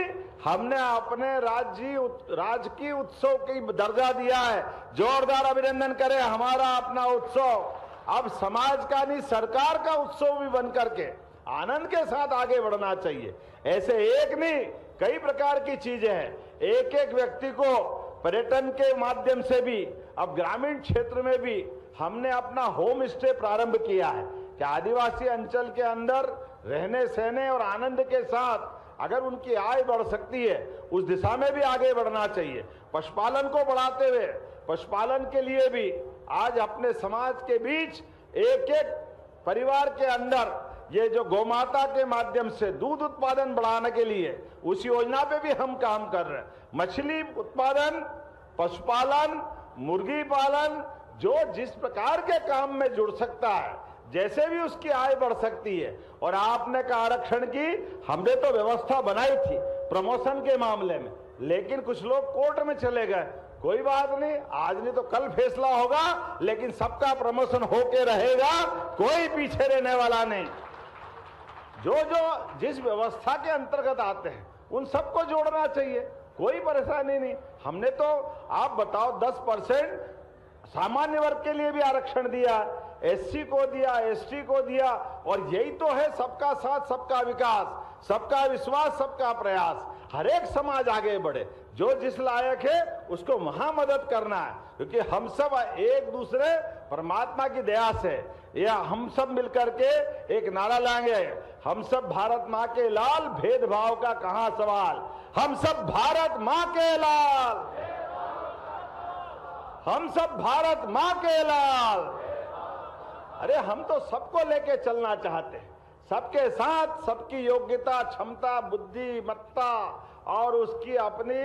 Speaker 9: हमने अपने राजकीय उत्सव की दर्जा दिया है। जोरदार अभिनंदन करें हमारा अपना उत्सव, अब समाज का नहीं सरकार का उत्सव भी बन करके आनंद के साथ आगे बढ़ना चाहिए। ऐसे एक नहीं, कई प्रकार की चीजें हैं। एक एक व्यक्ति को पर्यटन के माध्यम से भी, अब ग्रामीण क्षेत्र में भी हमने अपना होम स्टे प्रारंभ किया है कि आदिवासी अंचल के अंदर रहने सहने और आनंद के साथ अगर उनकी आय बढ़ सकती है, उस दिशा में भी आगे बढ़ना चाहिए। पशुपालन को बढ़ाते हुए, पशुपालन के लिए भी आज अपने समाज के बीच एक एक परिवार के अंदर ये जो गौमाता के माध्यम से दूध उत्पादन बढ़ाने के लिए, उस योजना पे भी हम काम कर रहे हैं। मछली उत्पादन, पशुपालन, मुर्गी पालन, जो जिस प्रकार के काम में जुड़ सकता है, जैसे भी उसकी आय बढ़ सकती है। और आपने कहा आरक्षण की, हमने तो व्यवस्था बनाई थी प्रमोशन के मामले में, लेकिन कुछ लोग कोर्ट में चले गए। कोई बात नहीं, आज नहीं तो कल फैसला होगा, लेकिन सबका प्रमोशन होके रहेगा, कोई पीछे रहने वाला नहीं। जो जिस व्यवस्था के अंतर्गत आते हैं उन सबको जोड़ना चाहिए, कोई परेशानी नहीं। हमने तो आप बताओ 10% सामान्य वर्ग के लिए भी आरक्षण दिया, एससी को दिया, एसटी को दिया, और यही तो है सबका साथ सबका विकास, सबका विश्वास, सबका प्रयास। हर एक समाज आगे बढ़े, जो जिस लायक है उसको वहां मदद करना है, क्योंकि हम सब एक दूसरे परमात्मा की दया से, या हम सब मिलकर के एक नारा लाएंगे, हम सब भारत माँ के लाल, भेदभाव का कहां सवाल, हम सब भारत माँ के लाल, हम सब भारत माँ के लाल। अरे हम तो सबको लेके चलना चाहते हैं, सबके साथ, सबकी योग्यता, क्षमता, बुद्धिमत्ता और उसकी अपनी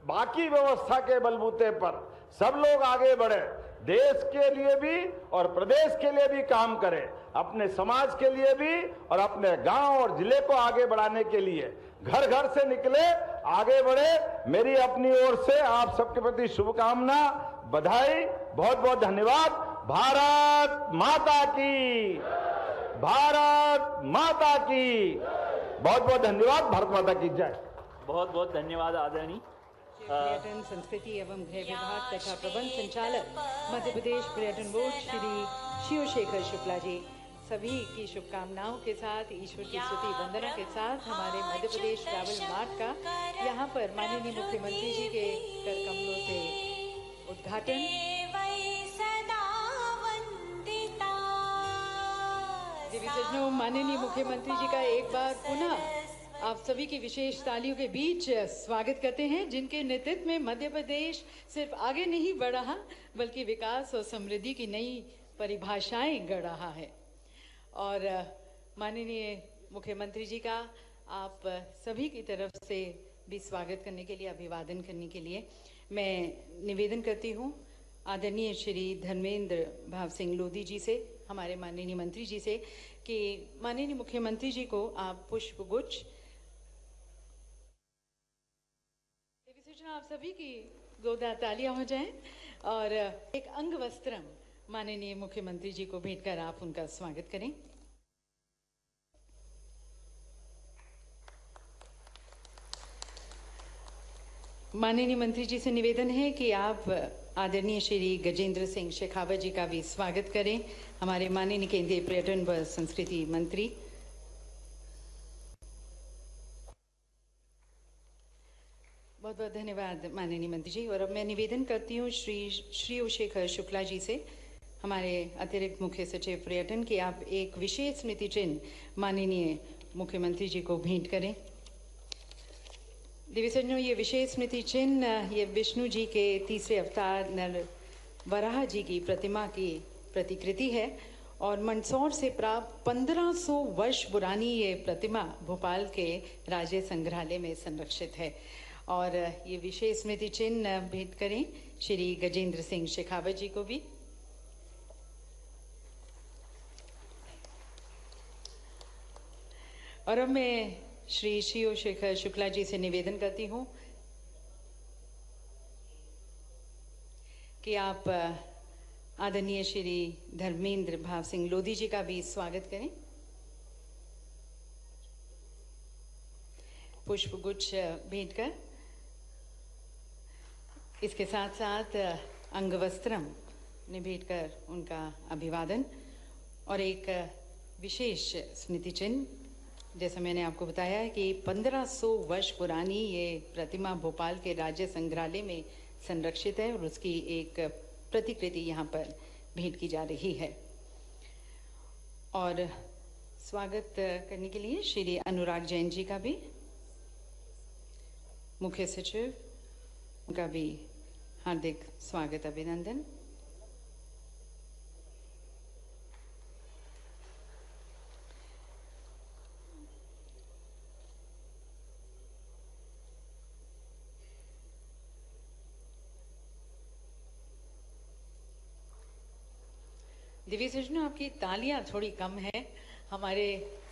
Speaker 9: बाकी व्यवस्था के बलबूते पर सब लोग आगे बढ़े, देश के लिए भी और प्रदेश के लिए भी काम करें, अपने समाज के लिए भी और अपने गांव और जिले को आगे बढ़ाने के लिए घर घर से निकले, आगे बढ़े। मेरी अपनी ओर से आप सबके प्रति शुभकामना, बधाई, बहुत बहुत धन्यवाद। भारत माता की, भारत माता की, बहुत बहुत धन्यवाद। भारत माता की जय।
Speaker 10: बहुत बहुत धन्यवाद आदरणीय
Speaker 11: पर्यटन, संस्कृति एवं गृह विभाग तथा प्रबंध संचालक मध्य प्रदेश पर्यटन बोर्ड श्री शिवशेखर शुक्ला जी, सभी की शुभकामनाओं के साथ, ईश्वर की स्तुति वंदना के साथ हमारे मध्य प्रदेश ट्रैवल मार्ट का यहाँ पर माननीय मुख्यमंत्री जी के कर कमलों से उद्घाटन। देवी सज्जनों, माननीय मुख्यमंत्री जी का एक बार पुनः आप सभी की विशेष तालियों के बीच स्वागत करते हैं, जिनके नेतृत्व में मध्य प्रदेश सिर्फ आगे नहीं बढ़ रहा बल्कि विकास और समृद्धि की नई परिभाषाएं गढ़ रहा है। और माननीय मुख्यमंत्री जी का आप सभी की तरफ से भी स्वागत करने के लिए, अभिवादन करने के लिए मैं निवेदन करती हूँ आदरणीय श्री धर्मेंद्र भाव सिंह लोधी जी से, हमारे माननीय मंत्री जी से, कि माननीय मुख्यमंत्री जी को आप पुष्पगुच्छ, आप सभी की जोरदार तालियां हो जाएं, और एक अंग वस्त्रम माननीय मुख्यमंत्री जी को भेंट कर आप उनका स्वागत करें। माननीय मंत्री जी से निवेदन है कि आप आदरणीय श्री गजेंद्र सिंह शेखावत जी का भी स्वागत करें, हमारे माननीय केंद्रीय पर्यटन व संस्कृति मंत्री। बहुत बहुत धन्यवाद माननीय मंत्री जी। और अब मैं निवेदन करती हूँ श्री शिवशेखर शुक्ला जी से, हमारे अतिरिक्त मुख्य सचिव पर्यटन, कि आप एक विशेष स्मृति चिन्ह माननीय मुख्यमंत्री जी को भेंट करें। देवी सज्जनों, ये विशेष स्मृति चिन्ह ये विष्णु जी के तीसरे अवतार नर वराह जी की प्रतिमा की प्रतिकृति है, और मंदसौर से प्राप्त 1500 वर्ष पुरानी ये प्रतिमा भोपाल के राज्य संग्रहालय में संरक्षित है। और ये विशेष स्मृति चिन्ह भेंट करें श्री गजेंद्र सिंह शेखावत जी को भी। और अब मैं श्री शिवशेखर शुक्ला जी से निवेदन करती हूँ कि आप आदरणीय श्री धर्मेंद्र भाव सिंह लोधी जी का भी स्वागत करें। पुष्पगुच्छ भेंट कर, इसके साथ साथ अंगवस्त्रम ने भेंट कर उनका अभिवादन, और एक विशेष स्मृति चिन्ह, जैसा मैंने आपको बताया है कि 1500 वर्ष पुरानी ये प्रतिमा भोपाल के राज्य संग्रहालय में संरक्षित है, और उसकी एक प्रतिकृति यहाँ पर भेंट की जा रही है। और स्वागत करने के लिए श्री अनुराग जैन जी का भी, मुख्य सचिव, उनका भी हार्दिक स्वागत, अभिनंदन। दिव्य सज्जनों, आपकी तालियां थोड़ी कम है। हमारे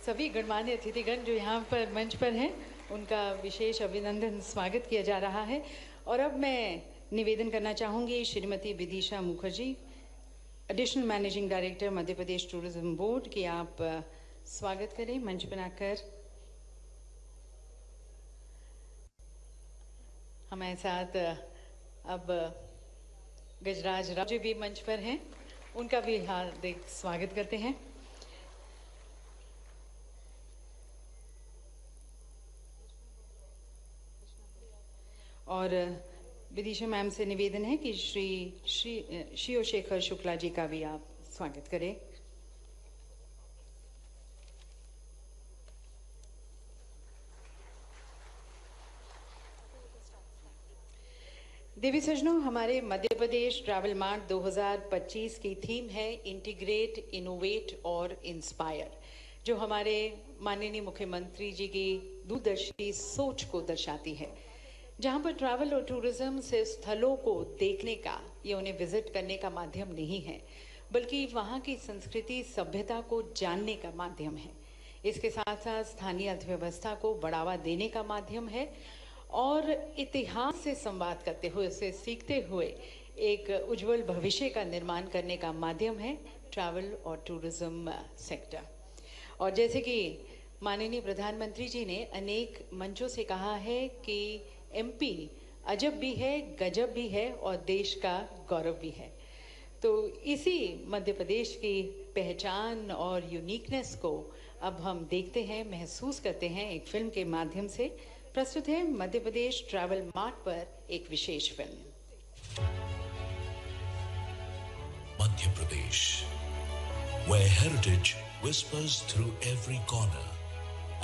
Speaker 11: सभी गणमान्य अतिथिगण जो यहाँ पर मंच पर हैं, उनका विशेष अभिनंदन, स्वागत किया जा रहा है। और अब मैं निवेदन करना चाहूंगी Shrimati Vidisha Mukherjee, additional managing director Madhya Pradesh tourism board, की आप स्वागत करें मंच पर आकर। हमारे साथ अब गजराज राव जी भी मंच पर हैं, उनका भी हार्दिक स्वागत करते हैं। और विदिशा मैम से निवेदन है कि श्री शिवशेखर शुक्ला जी का भी आप स्वागत करें। देवी सज्जनों, हमारे मध्य प्रदेश ट्रैवल मार्ट 2025 की थीम है इंटीग्रेट, इनोवेट और इंस्पायर, जो हमारे माननीय मुख्यमंत्री जी की दूरदर्शी सोच को दर्शाती है, जहां पर ट्रैवल और टूरिज्म सिर्फ स्थलों को देखने का या उन्हें विजिट करने का माध्यम नहीं है, बल्कि वहां की संस्कृति सभ्यता को जानने का माध्यम है। इसके साथ साथ स्थानीय अर्थव्यवस्था को बढ़ावा देने का माध्यम है और इतिहास से संवाद करते हुए, उसे सीखते हुए एक उज्जवल भविष्य का निर्माण करने का माध्यम है ट्रैवल और टूरिज्म सेक्टर। और जैसे कि माननीय प्रधानमंत्री जी ने अनेक मंचों से कहा है कि एमपी अजब भी है, गजब भी है और देश का गौरव भी है, तो इसी मध्य प्रदेश की पहचान और यूनिकनेस को अब हम देखते हैं, महसूस करते हैं एक फिल्म के माध्यम से। प्रस्तुत है मध्य प्रदेश ट्रैवल मार्ट पर एक विशेष फिल्म।
Speaker 12: Madhya Pradesh, where heritage whispers through every corner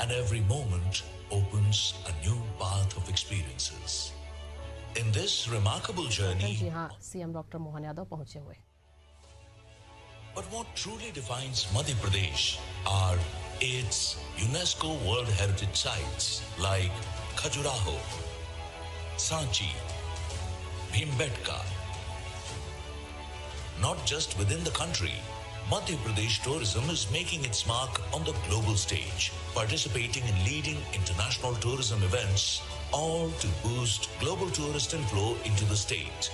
Speaker 12: and every moment opens a new path of experiences. In this remarkable journey,
Speaker 13: जी हाँ, सीएम डॉक्टर मोहन यादव पहुंचे हुए।
Speaker 12: But what truly defines Madhya Pradesh are its UNESCO World Heritage Sites like Khajuraho, Sanchi, Bhimbetka. Not just within the country, Madhya Pradesh tourism is making its mark on the global stage, participating in leading international tourism events, all to boost global tourist inflow into the state.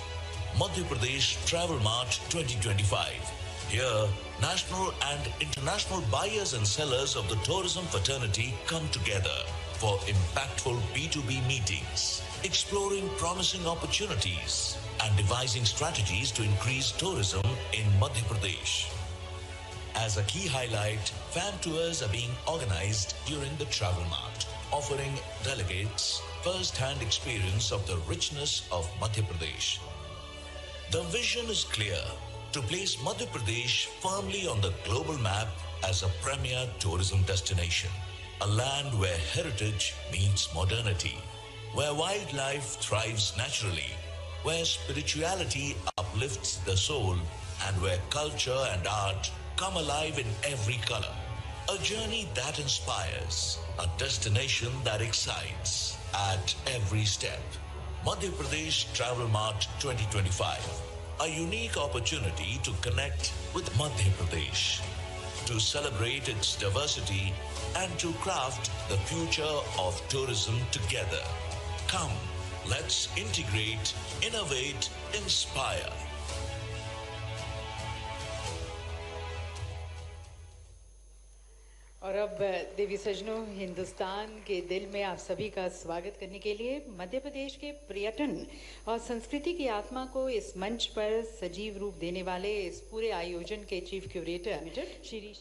Speaker 12: Madhya Pradesh Travel Mart 2025. Here, national and international buyers and sellers of the tourism fraternity come together for impactful B2B meetings, exploring promising opportunities and devising strategies to increase tourism in Madhya Pradesh. As a key highlight, fan tours are being organized during the Travel Mart, offering delegates first-hand experience of the richness of Madhya Pradesh. The vision is clear: to place Madhya Pradesh firmly on the global map as a premier tourism destination, a land where heritage meets modernity, where wildlife thrives naturally, where spirituality uplifts the soul, and where culture and art come alive in every color. A journey that inspires, a destination that excites at every step. Madhya Pradesh Travel Mart 2025. A unique opportunity to connect with Madhya Pradesh, to celebrate its diversity and to craft the future of tourism together. Come, let's integrate, innovate, inspire.
Speaker 11: और अब देवी सज्जनों, हिंदुस्तान के दिल में आप सभी का स्वागत करने के लिए मध्य प्रदेश के पर्यटन और संस्कृति की आत्मा को इस मंच पर सजीव रूप देने वाले इस पूरे आयोजन के चीफ क्यूरेटर श्री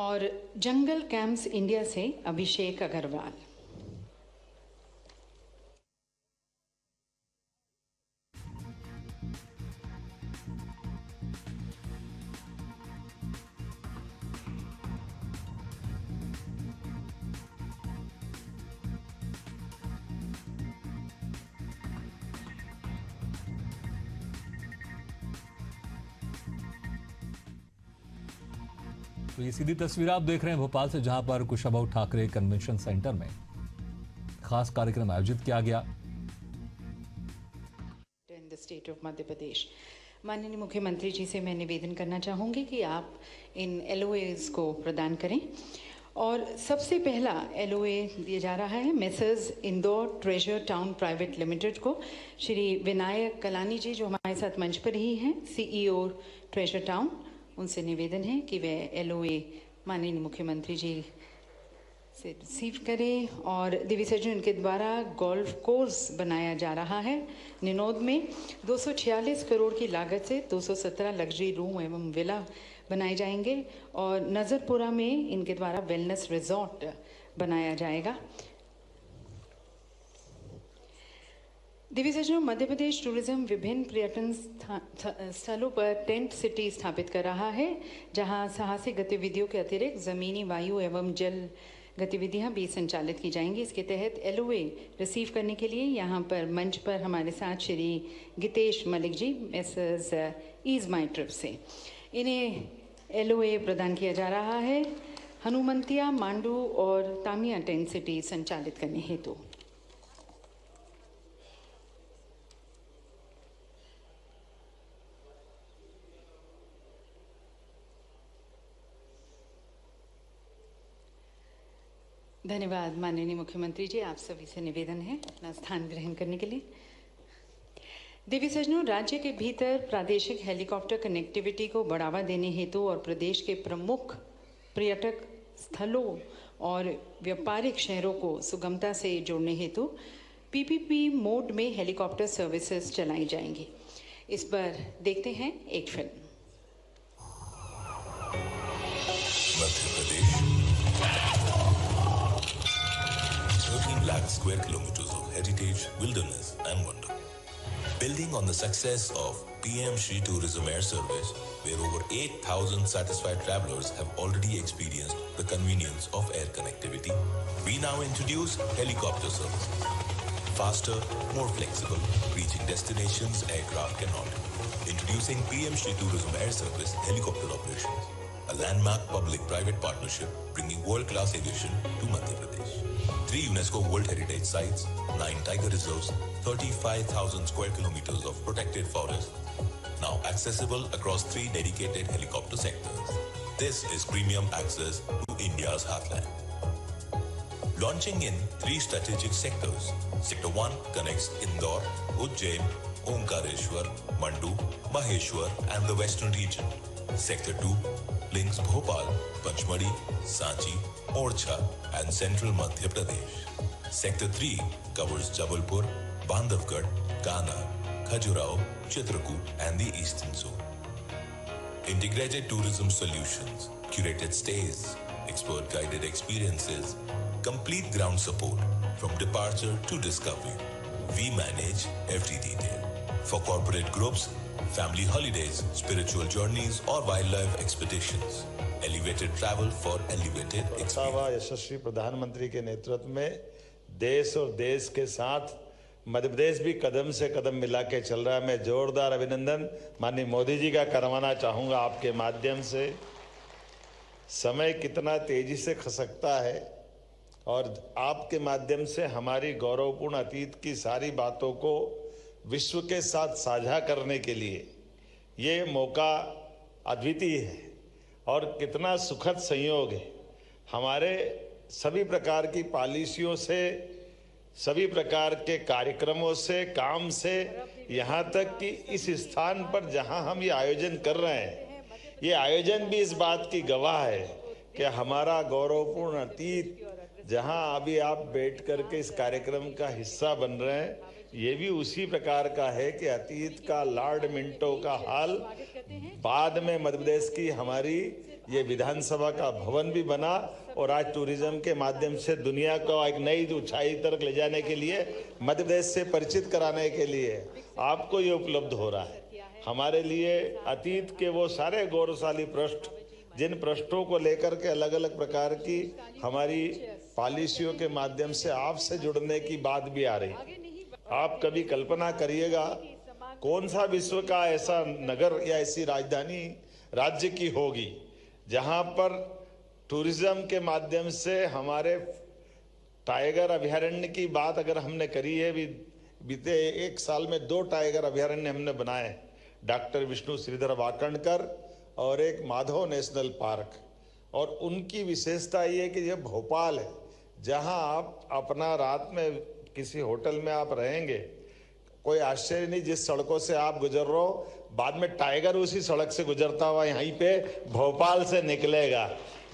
Speaker 11: और जंगल कैंप्स इंडिया से अभिषेक अग्रवाल।
Speaker 14: तो ये सीधी तस्वीर आप देख रहे हैं भोपाल से, जहां पर कुशाभाऊ ठाकरे कन्वेंशन सेंटर में खास कार्यक्रम आयोजित किया गया।
Speaker 11: In the state of Madhya Pradesh, माननीय मुख्यमंत्री जी से मैं निवेदन करना चाहूंगी कि आप इन LOAs को प्रदान करें और सबसे पहला LOA दिया जा रहा है messrs Indore treasure town private limited को। श्री विनायक कलानी जी जो हमारे साथ मंच पर ही हैं, CEO ट्रेजर टाउन, उनसे निवेदन है कि वे LOA माननीय मुख्यमंत्री जी से रिसीव करें। और दिव्य सज्जन उनके द्वारा गोल्फ कोर्स बनाया जा रहा है निनोद में। 246 करोड़ की लागत से 217 लग्जरी रूम एवं विला बनाए जाएंगे और नज़रपुरा में इनके द्वारा वेलनेस रिजॉर्ट बनाया जाएगा। दिव्य सज्जनों, मध्य प्रदेश टूरिज्म विभिन्न पर्यटन स्थलों पर टेंट सिटी स्थापित कर रहा है, जहां साहसिक गतिविधियों के अतिरिक्त जमीनी, वायु एवं जल गतिविधियां भी संचालित की जाएंगी। इसके तहत LOA रिसीव करने के लिए यहां पर मंच पर हमारे साथ श्री गितेश मलिक जी मेसर्स ईज माई ट्रिप से इन्हें LOA प्रदान किया जा रहा है हनुमंतिया, मांडू और तामिया टेंट सिटी संचालित करने हेतु। धन्यवाद माननीय मुख्यमंत्री जी, आप सभी से निवेदन है अपना स्थान ग्रहण करने के लिए। दिव्य सज्जनों, राज्य के भीतर प्रादेशिक हेलीकॉप्टर कनेक्टिविटी को बढ़ावा देने हेतु और प्रदेश के प्रमुख पर्यटक स्थलों और व्यापारिक शहरों को सुगमता से जोड़ने हेतु PPP मोड में हेलीकॉप्टर सर्विसेज चलाई जाएंगी। इस पर देखते हैं एक film.
Speaker 12: Madhya Pradesh 13 lakh square kilometers of heritage, wilderness and wonder. Building on the success of PM Shri Tourism Air Service, where over 8,000 satisfied travelers have already experienced the convenience of air connectivity, we now introduce helicopter service. Faster, more flexible, reaching destinations aircraft cannot. Introducing PM Shri Tourism Air Service helicopter operations, a landmark public-private partnership bringing world-class aviation to Madhya Pradesh. 3 UNESCO World Heritage Sites, 9 tiger reserves, 35,000 square kilometers of protected forest, now accessible across 3 dedicated helicopter sectors. This is premium access to India's heartland. Launching in 3 strategic sectors, Sector 1 connects Indore, Ujjain, Omkareshwar, Mandu, Maheshwar and the western region. Sector 2 links Bhopal, Panchmadi, Sanchi, Orchha and central Madhya Pradesh. Sector 3 covers Jabalpur, Bandhavgarh, Kana, Khajuraho, Chitrakoot and the eastern zone. Integrated tourism solutions, curated stays, expert guided experiences, complete ground support from departure to discovery. We manage every detail. For corporate groups, family holidays, spiritual journeys or wildlife expeditions. Elevated travel for elevated experience.
Speaker 5: यशस्वी प्रधानमंत्री के नेतृत्व में देश और देश के साथ मध्य प्रदेश भी कदम से कदम मिला के चल रहा है। मैं जोरदार अभिनंदन माननीय मोदी जी का करवाना चाहूँगा आपके माध्यम से। समय कितना तेजी से खसकता है और आपके माध्यम से हमारी गौरवपूर्ण अतीत की सारी बातों को विश्व के साथ साझा करने के लिए ये मौका अद्वितीय है और कितना सुखद संयोग है। हमारे सभी प्रकार की पॉलिसियों से, सभी प्रकार के कार्यक्रमों से, काम से, यहाँ तक कि इस स्थान पर जहाँ हम ये आयोजन कर रहे हैं, ये आयोजन भी इस बात की गवाह है कि हमारा गौरवपूर्ण अतीत जहाँ अभी आप बैठ करके इस कार्यक्रम का हिस्सा बन रहे हैं, ये भी उसी प्रकार का है कि अतीत का लॉर्ड मिंटो का हाल बाद में मध्य प्रदेश की हमारी ये विधानसभा का भवन भी बना और आज टूरिज्म के माध्यम से दुनिया को एक नई ऊंचाई तक ले जाने के लिए, मध्य प्रदेश से परिचित कराने के लिए आपको ये उपलब्ध हो रहा है। हमारे लिए अतीत के वो सारे गौरवशाली पृष्ठ, जिन पृष्ठों को लेकर के अलग अलग प्रकार की हमारी पॉलिसियों के माध्यम से आपसे जुड़ने की बात भी आ रही। आप कभी कल्पना करिएगा कौन सा विश्व का ऐसा नगर या ऐसी राजधानी राज्य की होगी जहां पर टूरिज्म के माध्यम से हमारे टाइगर अभयारण्य की बात अगर हमने करी है, बीते 1 साल में 2 टाइगर अभयारण्य हमने बनाए, डॉक्टर विष्णु श्रीधर वाकणकर और एक माधव नेशनल पार्क, और उनकी विशेषता ये है कि ये भोपाल है, जहां आप अपना रात में किसी होटल में आप रहेंगे, कोई आश्चर्य नहीं जिस सड़कों से आप गुजर रहे हो, बाद में टाइगर उसी सड़क से गुजरता हुआ यहीं पे भोपाल से निकलेगा।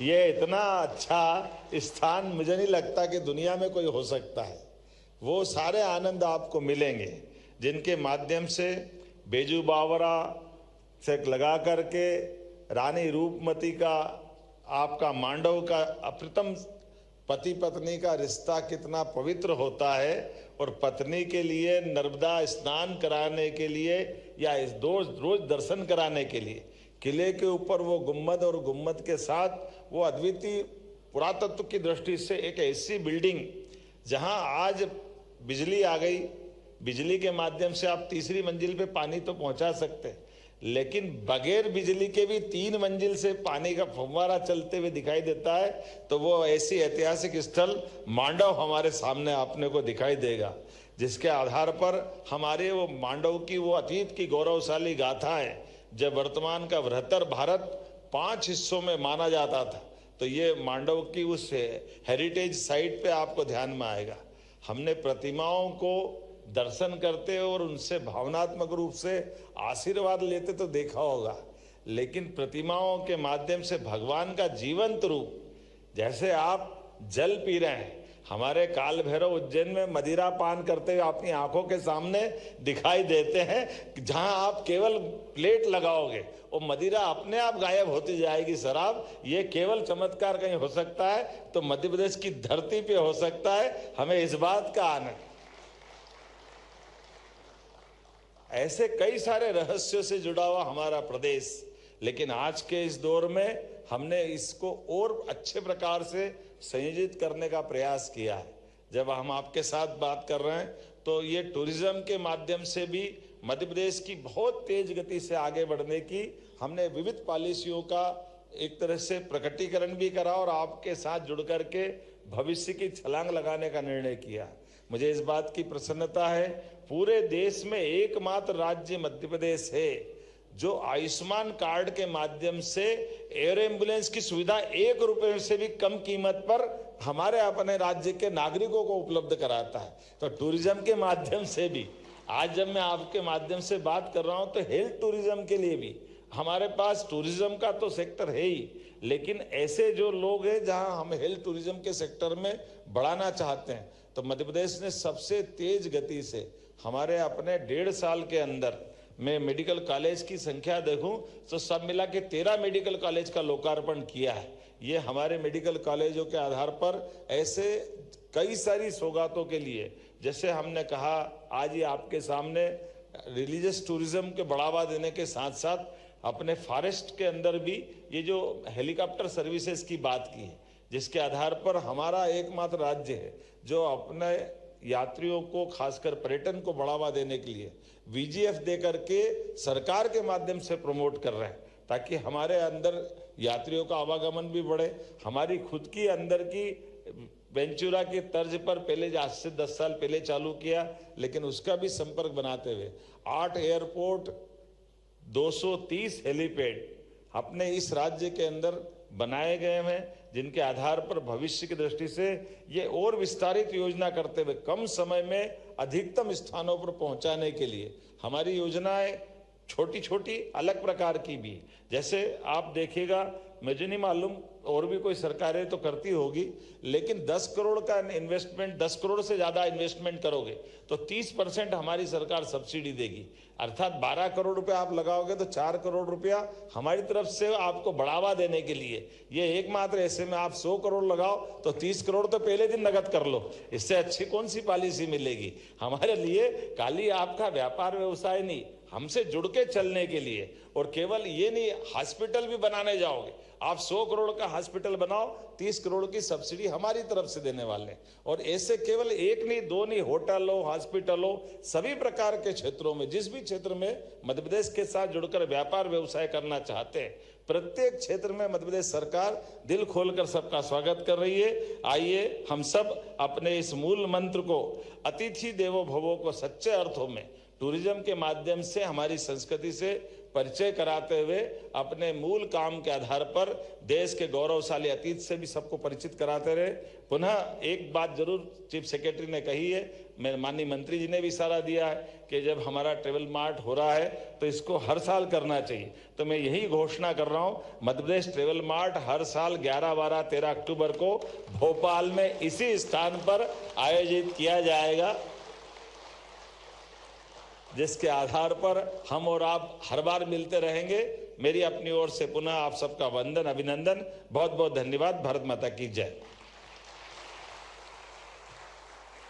Speaker 5: ये इतना अच्छा स्थान मुझे नहीं लगता कि दुनिया में कोई हो सकता है। वो सारे आनंद आपको मिलेंगे जिनके माध्यम से बेजू बावरा से लगा करके रानी रूपमती का, आपका मांडव का अप्रतिम पति पत्नी का रिश्ता कितना पवित्र होता है, और पत्नी के लिए नर्मदा स्नान कराने के लिए या इस रोज दर्शन कराने के लिए किले के ऊपर वो गुम्बद और गुम्बद के साथ वो अद्वितीय पुरातत्व की दृष्टि से एक ऐसी बिल्डिंग जहां आज बिजली आ गई, बिजली के माध्यम से आप तीसरी मंजिल पे पानी तो पहुंचा सकते हैं, लेकिन बगैर बिजली के भी 3 मंजिल से पानी का फव्वारा चलते हुए दिखाई देता है। तो वो ऐसी ऐतिहासिक स्थल मांडव हमारे सामने आपने को दिखाई देगा, जिसके आधार पर हमारे वो मांडव की वो अतीत की गौरवशाली गाथा है। जब वर्तमान का बृहत्तर भारत 5 हिस्सों में माना जाता था, तो ये मांडव की उस हेरिटेज साइट पे आपको ध्यान में आएगा। हमने प्रतिमाओं को दर्शन करते और उनसे भावनात्मक रूप से आशीर्वाद लेते तो देखा होगा, लेकिन प्रतिमाओं के माध्यम से भगवान का जीवंत रूप, जैसे आप जल पी रहे हैं, हमारे काल भैरव उज्जैन में मदिरा पान करते हुए अपनी आंखों के सामने दिखाई देते हैं, जहां आप केवल प्लेट लगाओगे और मदिरा अपने आप गायब होती जाएगी शराब। ये केवल चमत्कार कहीं हो सकता है तो मध्य प्रदेश की धरती पे हो सकता है। हमें इस बात का आनंद। ऐसे कई सारे रहस्यों से जुड़ा हुआ हमारा प्रदेश, लेकिन आज के इस दौर में हमने इसको और अच्छे प्रकार से संयोजित करने का प्रयास किया है। जब हम आपके साथ बात कर रहे हैं तो ये टूरिज्म के माध्यम से भी मध्य प्रदेश की बहुत तेज गति से आगे बढ़ने की हमने विविध पॉलिसियों का एक तरह से प्रकटीकरण भी करा और आपके साथ जुड़ करके भविष्य की छलांग लगाने का निर्णय किया। मुझे इस बात की प्रसन्नता है, पूरे देश में एकमात्र राज्य मध्य प्रदेश है जो आयुष्मान कार्ड के माध्यम से एयर एम्बुलेंस की सुविधा 1 रुपए से भी कम कीमत पर हमारे अपने राज्य के नागरिकों को उपलब्ध कराता है। तो टूरिज्म के माध्यम से भी आज जब मैं आपके माध्यम से बात कर रहा हूं तो हेल्थ टूरिज्म के लिए भी हमारे पास टूरिज्म का तो सेक्टर है ही, लेकिन ऐसे जो लोग हैं जहां हम हेल्थ टूरिज्म के सेक्टर में बढ़ाना चाहते हैं, तो मध्य प्रदेश ने सबसे तेज गति से हमारे अपने 1.5 साल के अंदर मैं मेडिकल कॉलेज की संख्या देखूं तो सब मिला के 13 मेडिकल कॉलेज का लोकार्पण किया है। ये हमारे मेडिकल कॉलेजों के आधार पर ऐसे कई सारी सौगातों के लिए, जैसे हमने कहा आज ये आपके सामने रिलीजियस टूरिज्म के बढ़ावा देने के साथ साथ अपने फॉरेस्ट के अंदर भी ये जो हेलीकॉप्टर सर्विसेज की बात की है, जिसके आधार पर हमारा एकमात्र राज्य है जो अपने यात्रियों को खासकर पर्यटन को बढ़ावा देने के लिए VGF दे करके सरकार के माध्यम से प्रमोट कर रहे हैं, ताकि हमारे अंदर यात्रियों का आवागमन भी बढ़े। हमारी खुद की अंदर की वेंचुरा की तर्ज पर पहले आज से 10 साल पहले चालू किया, लेकिन उसका भी संपर्क बनाते हुए 8 एयरपोर्ट 230 हेलीपैड अपने इस राज्य के अंदर बनाए गए हैं, जिनके आधार पर भविष्य की दृष्टि से ये और विस्तारित योजना करते हुए कम समय में अधिकतम स्थानों पर पहुंचाने के लिए हमारी योजनाएं छोटी छोटी अलग प्रकार की भी, जैसे आप देखिएगा मुझे नहीं मालूम और भी कोई सरकारें तो करती होगी, लेकिन 10 करोड़ का इन्वेस्टमेंट 10 करोड़ से ज्यादा इन्वेस्टमेंट करोगे तो 30% हमारी सरकार सब्सिडी देगी, अर्थात 12 करोड़ रुपया आप लगाओगे तो 4 करोड़ रुपया हमारी तरफ से आपको बढ़ावा देने के लिए। ये एकमात्र ऐसे में आप 100 करोड़ लगाओ तो 30 करोड़ तो पहले दिन नगद कर लो, इससे अच्छी कौन सी पॉलिसी मिलेगी हमारे लिए। खाली आपका व्यापार व्यवसाय नहीं, हमसे जुड़ के चलने के लिए, और केवल ये नहीं हॉस्पिटल भी बनाने जाओगे आप 100 करोड़ का हॉस्पिटल बनाओ 30 करोड़ की सब्सिडी हमारी तरफ से देने वाले हैं। और ऐसे केवल 1 नहीं 2 नहीं, होटल हो हॉस्पिटल हो सभी प्रकार के क्षेत्रों में जिस भी क्षेत्र में मध्य प्रदेश के साथ जुड़कर व्यापार व्यवसाय करना चाहते हैं, प्रत्येक क्षेत्र में मध्य प्रदेश सरकार दिल खोलकर सबका स्वागत कर रही है। आइए हम सब अपने इस मूल मंत्र को अतिथि देवो भवो को सच्चे अर्थों में
Speaker 9: टूरिज्म के माध्यम से हमारी संस्कृति से परिचय कराते हुए अपने मूल काम के आधार पर देश के गौरवशाली अतीत से भी सबको परिचित कराते रहे। पुनः एक बात जरूर चीफ सेक्रेटरी ने कही है, मेरे माननीय मंत्री जी ने भी इशारा दिया है कि जब हमारा ट्रेवल मार्ट हो रहा है तो इसको हर साल करना चाहिए। तो मैं यही घोषणा कर रहा हूं, मध्य प्रदेश ट्रेवल मार्ट हर साल 11, 12, 13 अक्टूबर को भोपाल में इसी स्थान पर आयोजित किया जाएगा, जिसके आधार पर हम और आप हर बार मिलते रहेंगे। मेरी अपनी ओर से पुनः आप सबका वंदन, अभिनंदन, बहुत बहुत धन्यवाद। भारत माता की जय।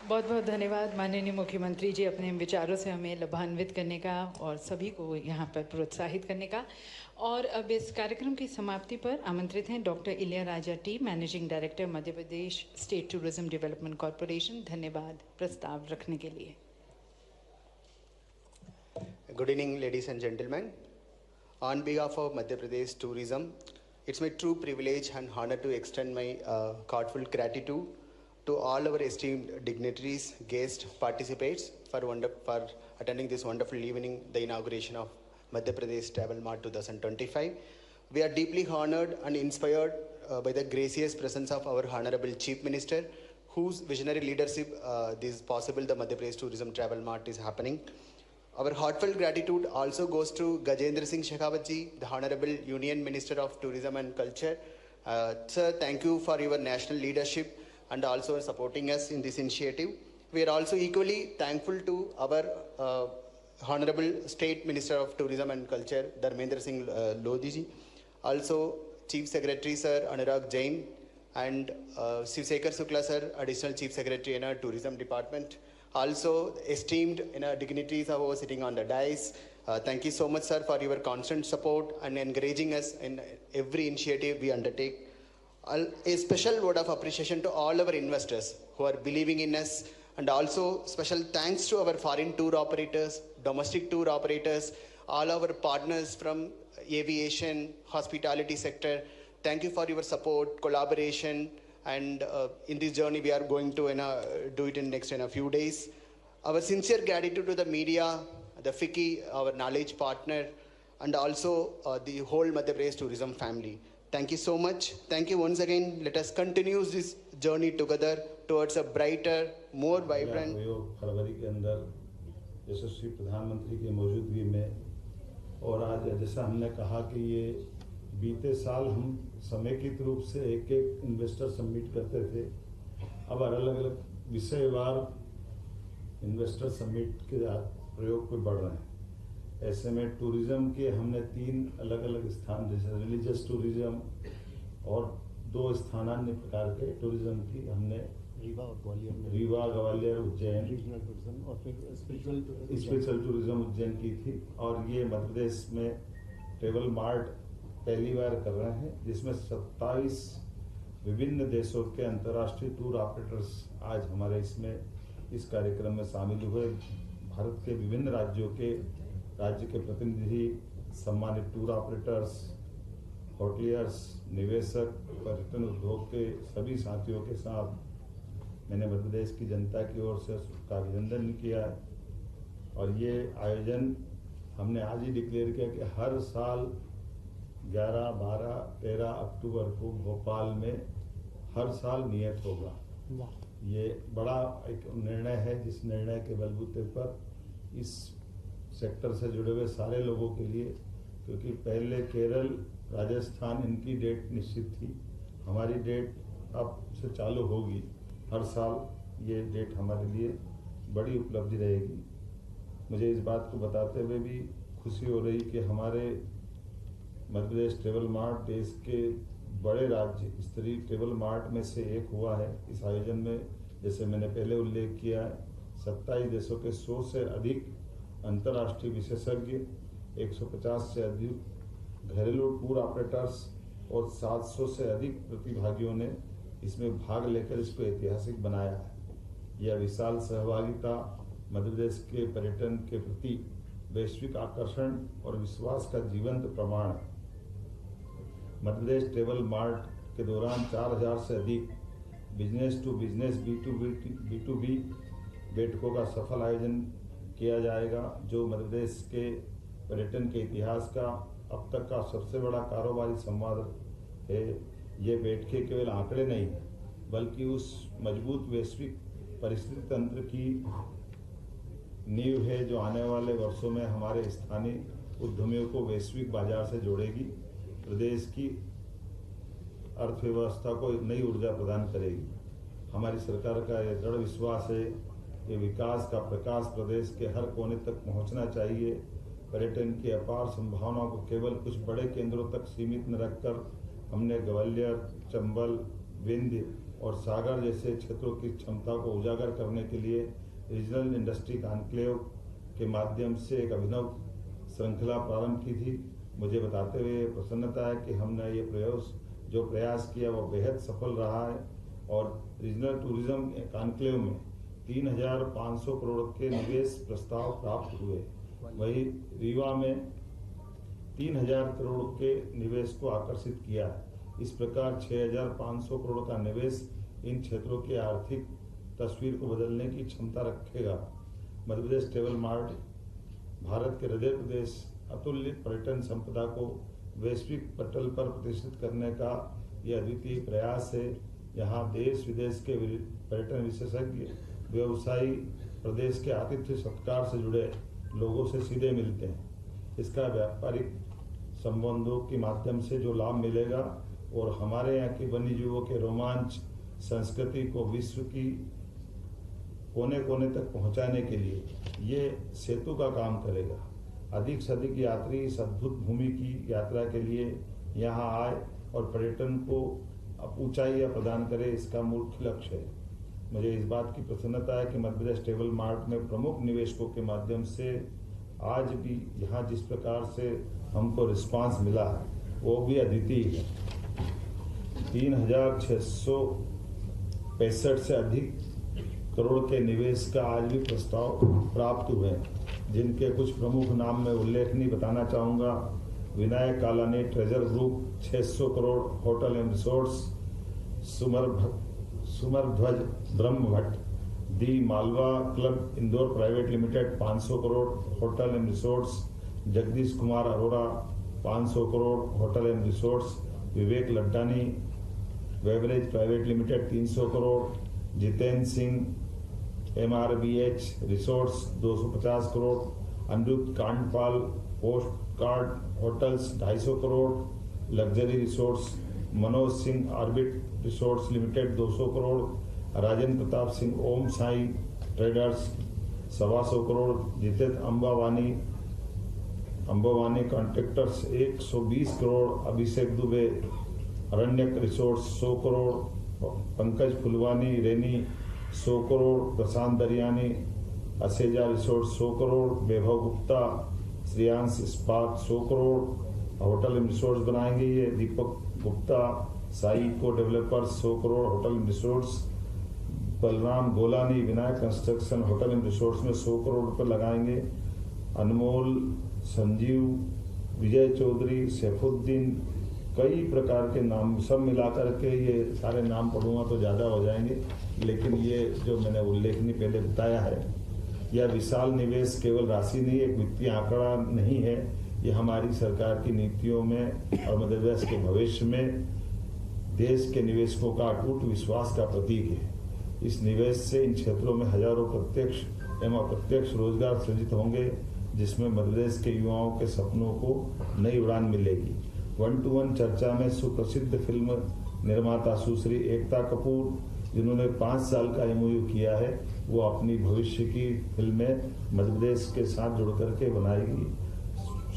Speaker 11: बहुत बहुत धन्यवाद माननीय मुख्यमंत्री जी, अपने विचारों से हमें लाभान्वित करने का और सभी को यहाँ पर प्रोत्साहित करने का। और अब इस कार्यक्रम की समाप्ति पर आमंत्रित हैं doctor Ilaiyaraaja T, managing director Madhya प्रदेश स्टेट टूरिज्म डेवलपमेंट कॉरपोरेशन। धन्यवाद प्रस्ताव रखने के लिए।
Speaker 15: Good evening, ladies and gentlemen. On behalf of Madhya Pradesh Tourism, it's my true privilege and honor to extend my heartfelt gratitude to all our esteemed dignitaries, guests, participants for attending this wonderful evening, the inauguration of Madhya Pradesh Travel Mart 2025. We are deeply honored and inspired by the gracious presence of our Honorable Chief Minister, whose visionary leadership this is possible. The Madhya Pradesh Tourism Travel Mart is happening. Our heartfelt gratitude also goes to Gajendra Singh Shekhawat ji, the Honorable Union Minister of Tourism and Culture. Sir, thank you for your national leadership and also supporting us in this initiative. We are also equally thankful to our Honorable State Minister of Tourism and Culture, Dharmendra Singh Lodhi ji. Also Chief Secretary Sir Anurag Jain and Shivsekhar Shukla Sir, Additional Chief Secretary in our Tourism Department. Also esteemed dignitaries who are sitting on the dais. Thank you so much, sir, for your constant support and encouraging us in every initiative we undertake. A special word of appreciation to all our investors who are believing in us, and also special thanks to our foreign tour operators, domestic tour operators, all our partners from aviation, hospitality sector. Thank you for your support, collaboration. And in this journey, we are going to do it in next in a few days. Our sincere gratitude to the media, the FICCI, our knowledge partner, and also the whole Madhya Pradesh tourism family. Thank you so much. Thank you once again. Let us continue this journey together towards a brighter, more vibrant.
Speaker 5: फरवरी के अंदर यशस्वी प्रधानमंत्री की मौजूदगी में, और आज जैसा हमने कहा कि ये बीते साल हम समेकित रूप से एक एक इन्वेस्टर सबमिट करते थे, अब अलग अलग विषयवार इन्वेस्टर सबमिट के प्रयोग पे बढ़ रहे हैं। ऐसे में टूरिज्म के हमने 3 अलग अलग स्थान, जैसे रिलीजियस टूरिज्म और 2 स्थानान्य प्रकार के टूरिज्म की हमने रीवा, ग्वालियर, उज्जैन, रीजनल टूरिज्म और फिर स्पिरिचुअल टूरिज्म उज्जैन की थी। और ये मध्य प्रदेश में ट्रेवल मार्ट पहली बार कर रहे हैं, जिसमें 27 विभिन्न देशों के अंतर्राष्ट्रीय टूर ऑपरेटर्स आज हमारे इस कार्यक्रम में शामिल हुए। भारत के विभिन्न राज्य के प्रतिनिधि, सम्मानित टूर ऑपरेटर्स, होटलियर्स, निवेशक, पर्यटन उद्योग के सभी साथियों के साथ मैंने मध्य प्रदेश की जनता की ओर से उसका अभिनंदन किया। और ये आयोजन हमने आज ही डिक्लेयर किया कि हर साल 11, 12, 13 अक्टूबर को भोपाल में हर साल नियत होगा। ये बड़ा एक निर्णय है, जिस निर्णय के बलबूते पर इस सेक्टर से जुड़े हुए सारे लोगों के लिए, क्योंकि पहले केरल, राजस्थान इनकी डेट निश्चित थी, हमारी डेट अब से चालू होगी। हर साल ये डेट हमारे लिए बड़ी उपलब्धि रहेगी। मुझे इस बात को बताते हुए भी खुशी हो रही कि हमारे मध्य प्रदेश ट्रेवल मार्ट देश के बड़े राज्य स्तरीय ट्रेवल मार्ट में से एक हुआ है। इस आयोजन में, जैसे मैंने पहले उल्लेख किया है, 27 देशों के 100 से अधिक अंतर्राष्ट्रीय विशेषज्ञ, 150 से अधिक घरेलू टूर ऑपरेटर्स और 700 से अधिक प्रतिभागियों ने इसमें भाग लेकर इसको ऐतिहासिक बनाया है। यह विशाल सहभागिता मध्य प्रदेश के पर्यटन के प्रति वैश्विक आकर्षण और विश्वास का जीवंत प्रमाण है। मध्य प्रदेश ट्रेवल मार्ट के दौरान 4000 से अधिक बिजनेस टू बिजनेस B2B बैठकों का सफल आयोजन
Speaker 16: किया जाएगा, जो मध्य प्रदेश के पर्यटन के इतिहास का अब तक का सबसे बड़ा कारोबारी संवाद है। ये बैठकें केवल आंकड़े नहीं है, बल्कि उस मजबूत वैश्विक परिस्थिति तंत्र की नींव है जो आने वाले वर्षों में हमारे स्थानीय उद्यमियों को वैश्विक बाजार से जोड़ेगी, प्रदेश की अर्थव्यवस्था को नई ऊर्जा प्रदान करेगी। हमारी सरकार का यह दृढ़ विश्वास है कि विकास का प्रकाश प्रदेश के हर कोने तक पहुंचना चाहिए। पर्यटन की अपार संभावनाओं को केवल कुछ बड़े केंद्रों तक सीमित न रखकर हमने ग्वालियर, चंबल, विंध्य और सागर जैसे क्षेत्रों की क्षमता को उजागर करने के लिए रीजनल इंडस्ट्री कॉन्क्लेव के माध्यम से एक अभिनव श्रृंखला प्रारंभ की थी। मुझे बताते हुए प्रसन्नता है कि हमने ये प्रयास किया वो बेहद सफल रहा है और रीजनल टूरिज्म कॉन्क्लेव में 3,500 करोड़ के निवेश प्रस्ताव प्राप्त हुए। वही रीवा में 3,000 करोड़ के निवेश को आकर्षित किया। इस प्रकार 6,500 करोड़ का निवेश इन क्षेत्रों की आर्थिक तस्वीर को बदलने की क्षमता रखेगा। मध्य प्रदेश ट्रेवल मार्ट भारत के हृदय प्रदेश अतुल्य पर्यटन संपदा को वैश्विक पटल पर प्रतिष्ठित करने का यह अद्वितीय प्रयास है। यहाँ देश विदेश के पर्यटन विशेषज्ञ व्यवसायी प्रदेश के आतिथ्य सत्कार से जुड़े लोगों से सीधे मिलते हैं। इसका व्यापारिक संबंधों के माध्यम से जो लाभ मिलेगा और हमारे यहाँ की वन्य जीवों के रोमांच संस्कृति को विश्व की कोने कोने तक पहुंचाने के लिए ये सेतु का काम करेगा। अधिक से अधिक यात्री इस अद्भुत भूमि की यात्रा के लिए यहाँ आए और पर्यटन को ऊंचाइयां प्रदान करे, इसका मुख्य लक्ष्य है। मुझे इस बात की प्रसन्नता है कि मध्य प्रदेश ट्रेवल मार्ट में प्रमुख निवेशकों के माध्यम से आज भी यहाँ जिस प्रकार से हमको रिस्पांस मिला है वो भी अद्वितीय है। 3,665 से अधिक करोड़ के निवेश का आज भी प्रस्ताव प्राप्त हुए हैं, जिनके कुछ प्रमुख नाम में उल्लेखनीय बताना चाहूँगा। Vinayak Kalani treasure group 600 crore, hotel and resorts, Sumardhwaj Brahm Bhatt, the Malwa club Indore private limited 500 crore, hotel and resorts, Jagdish Kumar Arora 500 crore, hotel and resorts, Vivek Laddani beverage private limited 300 crore, Jitendra Singh MRBH resorts 250 crore, Aniruddh Kandpal postcard hotels 250 crore, luxury resorts Manoj Singh Orbit resorts limited 200 crore, Rajendra Pratap Singh Om Sai traders 125 crore, Jitendra अंबावानी contractors 120 crore, Abhishek Dubey Aranyak resorts 100 crore, Pankaj Phulbani rainy 100 crore, Prashant Daryani असेजा resort 100 crore, वैभव गुप्ता श्रेयांश इस्पात 100 crore, hotel and resorts बनाएंगे ये दीपक गुप्ता साई को developers 100 crore, hotel and resorts, Balram Golani Vinayak construction hotel and resorts में 100 करोड़ रुपए लगाएंगे, अनमोल संजीव विजय चौधरी सैफुद्दीन, कई प्रकार के नाम सब मिलाकर के ये सारे नाम पढ़ूंगा तो ज़्यादा हो जाएंगे, लेकिन ये जो मैंने उल्लेखनीय पहले बताया है यह विशाल निवेश केवल राशि नहीं, एक वित्तीय आंकड़ा नहीं है, ये हमारी सरकार की नीतियों में और मध्य प्रदेश के भविष्य में देश के निवेशकों का अटूट विश्वास का प्रतीक है। इस निवेश से इन क्षेत्रों में हजारों प्रत्यक्ष एवं अप्रत्यक्ष रोजगार सृजित होंगे, जिसमें मध्य प्रदेश के युवाओं के सपनों को नई उड़ान मिलेगी। 1-to-1 चर्चा में सुप्रसिद्ध फिल्म निर्माता सुश्री एकता कपूर, जिन्होंने 5 साल का MOU किया है, वो अपनी भविष्य की फिल्में मध्य प्रदेश के साथ जुड़ करके बनाएगी।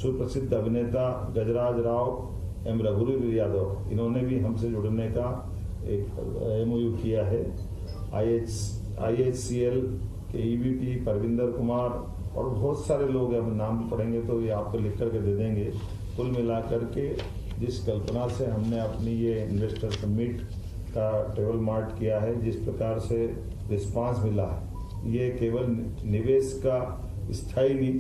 Speaker 16: सुप्रसिद्ध अभिनेता गजराज राव एम रघुवीर यादव, इन्होंने भी हमसे जुड़ने का एक MOU किया है। IHCL के EVP परविंदर कुमार और बहुत सारे लोग हैं, नाम पढ़ेंगे तो ये आपको लिख करके दे देंगे। कुल मिलाकर के जिस कल्पना से हमने अपनी ये इन्वेस्टर समिट का ट्रेवल मार्ट किया है, जिस प्रकार से रिस्पांस मिला है, ये केवल निवेश का स्थायी नहीं,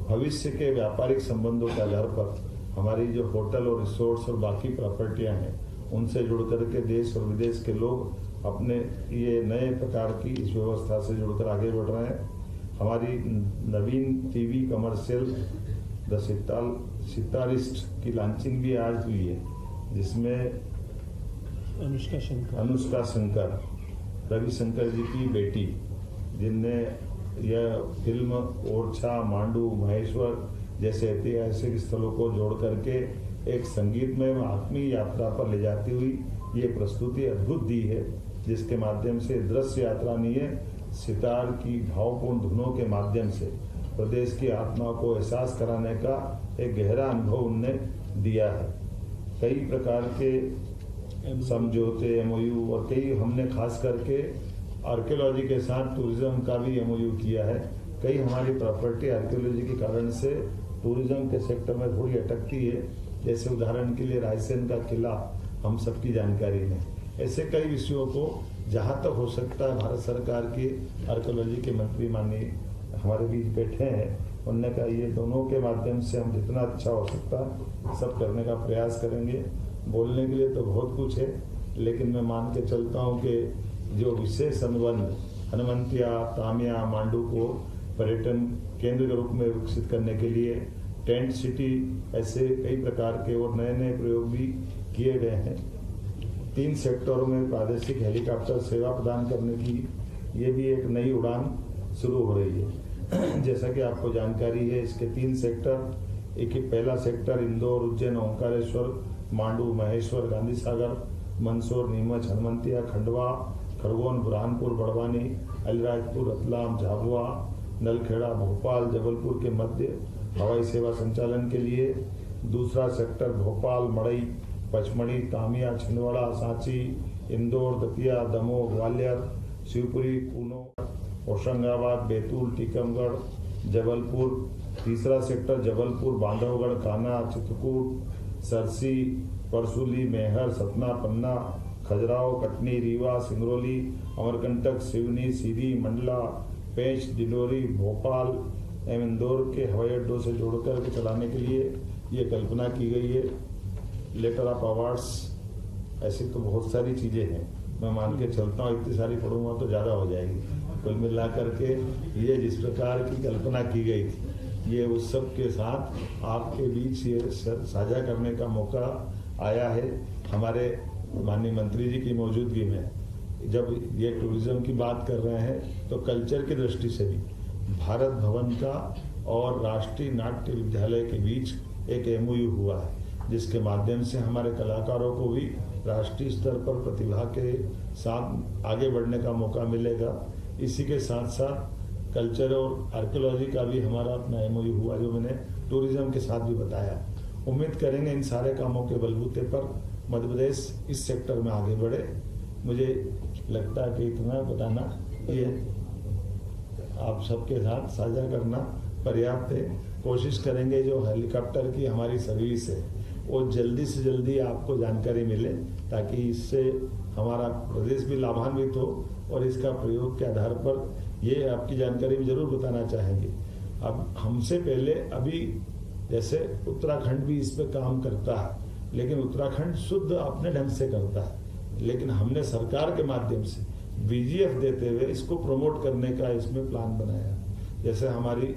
Speaker 16: भविष्य के व्यापारिक संबंधों के आधार पर हमारी जो होटल और रिसोर्ट्स और बाकी प्रॉपर्टियां हैं, उनसे जुड़ करके देश और विदेश के लोग अपने ये नए प्रकार की इस व्यवस्था से जुड़कर आगे बढ़ रहे हैं। हमारी नवीन टीवी कमर्शियल द सितारिस्ट की लॉन्चिंग भी आज हुई है, जिसमें अनुष्का शंकर रविशंकर जी की बेटी, जिनने यह फिल्म ओरछा, मांडू, महेश्वर जैसे ऐतिहासिक स्थलों को जोड़ करके एक संगीतमय आत्मीय यात्रा पर ले जाती हुई ये प्रस्तुति अद्भुत दी है, जिसके माध्यम से दृश्य यात्रा नहीं है, सितार की भावपूर्ण धुनों के माध्यम से प्रदेश की आत्मा को एहसास कराने का एक गहरा अनुभव उनने दिया है। कई प्रकार के समझौते, एमओयू और कई हमने खास करके आर्कियोलॉजी के साथ टूरिज्म का भी एमओयू किया है। कई हमारी प्रॉपर्टी आर्कियोलॉजी के कारण से टूरिज्म के सेक्टर में थोड़ी अटकती है, जैसे उदाहरण के लिए रायसेन का किला हम सबकी जानकारी में। ऐसे कई विषयों को जहाँ तक हो सकता है भारत सरकार की आर्कियोलॉजी के मंत्री माननीय हमारे बीच बैठे हैं, उनने कहा ये दोनों के माध्यम से हम जितना अच्छा हो सकता सब करने का प्रयास करेंगे। बोलने के लिए तो बहुत कुछ है, लेकिन मैं मान के चलता हूँ कि जो विशेष अनुबंध हनुमंतिया, तामिया, मांडू को पर्यटन केंद्र के रूप में विकसित करने के लिए टेंट सिटी, ऐसे कई प्रकार के और नए नए प्रयोग भी किए गए हैं। 3 सेक्टरों में प्रादेशिक हेलीकॉप्टर सेवा प्रदान करने की ये भी एक नई उड़ान शुरू हो रही है। जैसा कि आपको जानकारी है, इसके 3 सेक्टर, पहला सेक्टर इंदौर, उज्जैन, ओंकारेश्वर, मांडू, महेश्वर, गांधी सागर, मंदसौर, नीमच, हनुमंतिया, खंडवा, खरगोन, बुरहानपुर, बड़वानी, अलीराजपुर, रतलाम, झाबुआ, नलखेड़ा, भोपाल, जबलपुर के मध्य हवाई सेवा संचालन के लिए। दूसरा सेक्टर भोपाल, मड़ई, पचमढ़ी, तामिया, छिंदवाड़ा, सांची, इंदौर, दतिया, दमोह, ग्वालियर, शिवपुरी, कूनो, होशंगाबाद, बैतूल, टीकमगढ़, जबलपुर। तीसरा सेक्टर जबलपुर, बांधवगढ़, कान्हा, चित्रकूट, सरसी, परसुली, मेहर, सतना, पन्ना, खजुराहो, कटनी, रीवा, सिंगरौली, अमरकंटक, सिवनी, सीधी, मंडला, पेंच, डिंडोरी, भोपाल एवं इंदौर के हवाई अड्डों से जोड़कर के चलाने के लिए ये कल्पना की गई है। लेटर ऑफ अवार्ड्स, ऐसी तो बहुत सारी चीज़ें हैं, मैं मान के चलता हूँ इतनी सारी पढ़ूंगा तो ज़्यादा हो जाएगी। कुल मिला करके ये जिस प्रकार की कल्पना की गई थी, ये उस सब के साथ आपके बीच ये साझा करने का मौका आया है। हमारे माननीय मंत्री जी की मौजूदगी में जब ये टूरिज्म की बात कर रहे हैं, तो कल्चर की दृष्टि से भी भारत भवन का और राष्ट्रीय नाट्य विद्यालय के बीच एक एमओयू हुआ है, जिसके माध्यम से हमारे कलाकारों को भी राष्ट्रीय स्तर पर प्रतिभा के साथ आगे बढ़ने का मौका मिलेगा। इसी के साथ साथ कल्चर और आर्कियोलॉजी का भी हमारा अपना एमओयू हुआ, जो मैंने टूरिज्म के साथ भी बताया। उम्मीद करेंगे इन सारे कामों के बलबूते पर मध्य प्रदेश इस सेक्टर में आगे बढ़े। मुझे लगता है कि इतना बताना ये आप सबके साथ साझा करना पर्याप्त है। कोशिश करेंगे जो हेलीकॉप्टर की हमारी सर्विस है वो जल्दी से जल्दी आपको जानकारी मिले, ताकि इससे हमारा प्रदेश भी लाभान्वित हो, और इसका प्रयोग के आधार पर ये आपकी जानकारी भी जरूर बताना चाहेंगे। अब हमसे पहले अभी जैसे उत्तराखंड भी इस पे काम करता है, लेकिन उत्तराखंड शुद्ध अपने ढंग से करता है, लेकिन हमने सरकार के माध्यम से बीजीएफ देते हुए इसको प्रमोट करने का इसमें प्लान बनाया। जैसे हमारी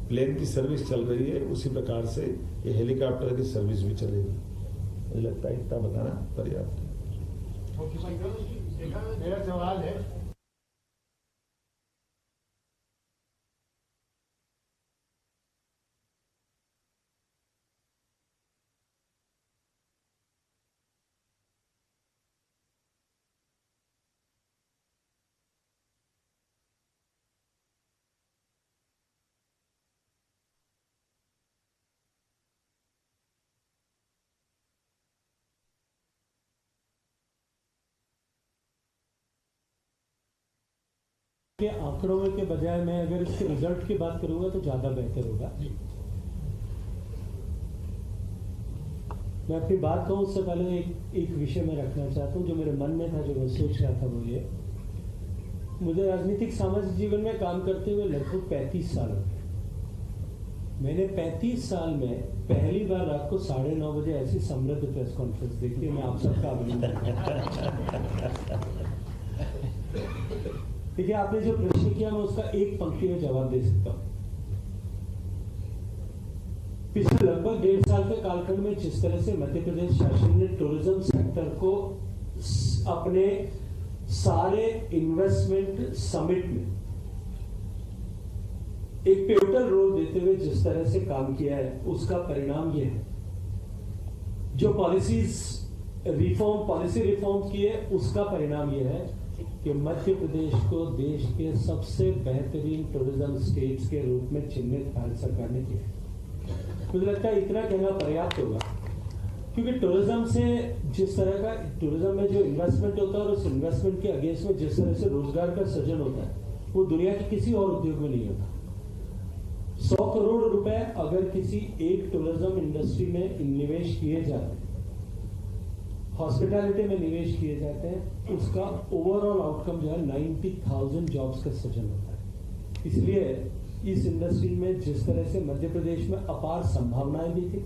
Speaker 16: प्लेन की सर्विस चल रही है, उसी प्रकार से ये हेलीकॉप्टर की सर्विस भी चलेगी। मुझे लगता है इतना बताना पर्याप्त है।
Speaker 7: मेरा सवाल है,
Speaker 17: के आंकड़ों के बजाय मैं अगर इसके रिजल्ट की बात करूंगा तो ज़्यादा बेहतर होगा। मैं अपनी बात कहूँ उससे पहले एक विषय में रखना चाहता हूँ जो मेरे मन में था, जो मैं सोच रहा था। मुझे राजनीतिक सामाजिक जीवन में काम करते हुए लगभग 35 साल हो गए। मैंने 35 साल में पहली बार रात को 9:30 बजे ऐसी समृद्ध प्रेस कॉन्फ्रेंस देखी है। मैं आप सबका अभिनंदन देखिए, आपने जो प्रश्न किया मैं उसका एक पंक्ति में जवाब दे सकता हूं। पिछले लगभग 1.5 साल के कालखंड में जिस तरह से मध्य प्रदेश शासन ने टूरिज्म सेक्टर को अपने सारे इन्वेस्टमेंट समिट में एक पिवटल रोल देते हुए जिस तरह से काम किया है, उसका परिणाम यह है, जो पॉलिसी रिफॉर्म किए उसका परिणाम यह है कि मध्य प्रदेश को देश के सबसे बेहतरीन टूरिज्म स्टेट्स के रूप में चिन्हित भारत सरकार ने किया है। मुझे लगता है इतना कहना पर्याप्त होगा, क्योंकि टूरिज्म से जिस तरह का टूरिज्म में जो इन्वेस्टमेंट होता है और उस इन्वेस्टमेंट के अगेंस्ट में जिस तरह से रोजगार का सृजन होता है, वो दुनिया के किसी और उद्योग में नहीं होता। 100 करोड़ रुपए अगर किसी एक टूरिज्म इंडस्ट्री में निवेश किए जाते हैं, हॉस्पिटैलिटी में निवेश किए जाते हैं, उसका ओवरऑल आउटकम जो है 90,000 जॉब्स का सृजन होता है। इसलिए इस इंडस्ट्री में जिस तरह से मध्य प्रदेश में अपार संभावनाएं भी थी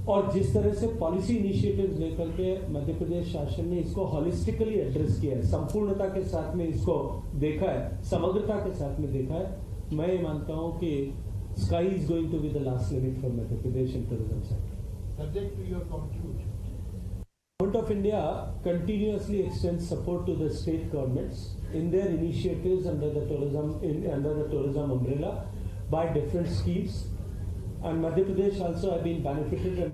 Speaker 17: और जिस तरह से पॉलिसी इनिशिएटिव्स लेकर के मध्य प्रदेश शासन ने इसको हॉलिस्टिकली एड्रेस किया है, संपूर्णता के साथ में इसको देखा है, समग्रता के साथ में देखा है, मैं ये मानता हूं कि sky is going to be the last limit for Madhya Pradesh in tourism sector.
Speaker 7: Subject to your contribution.
Speaker 17: Government of India continuously extends support to the state governments in their initiatives under the tourism umbrella by different schemes, and Madhya Pradesh also have been benefited.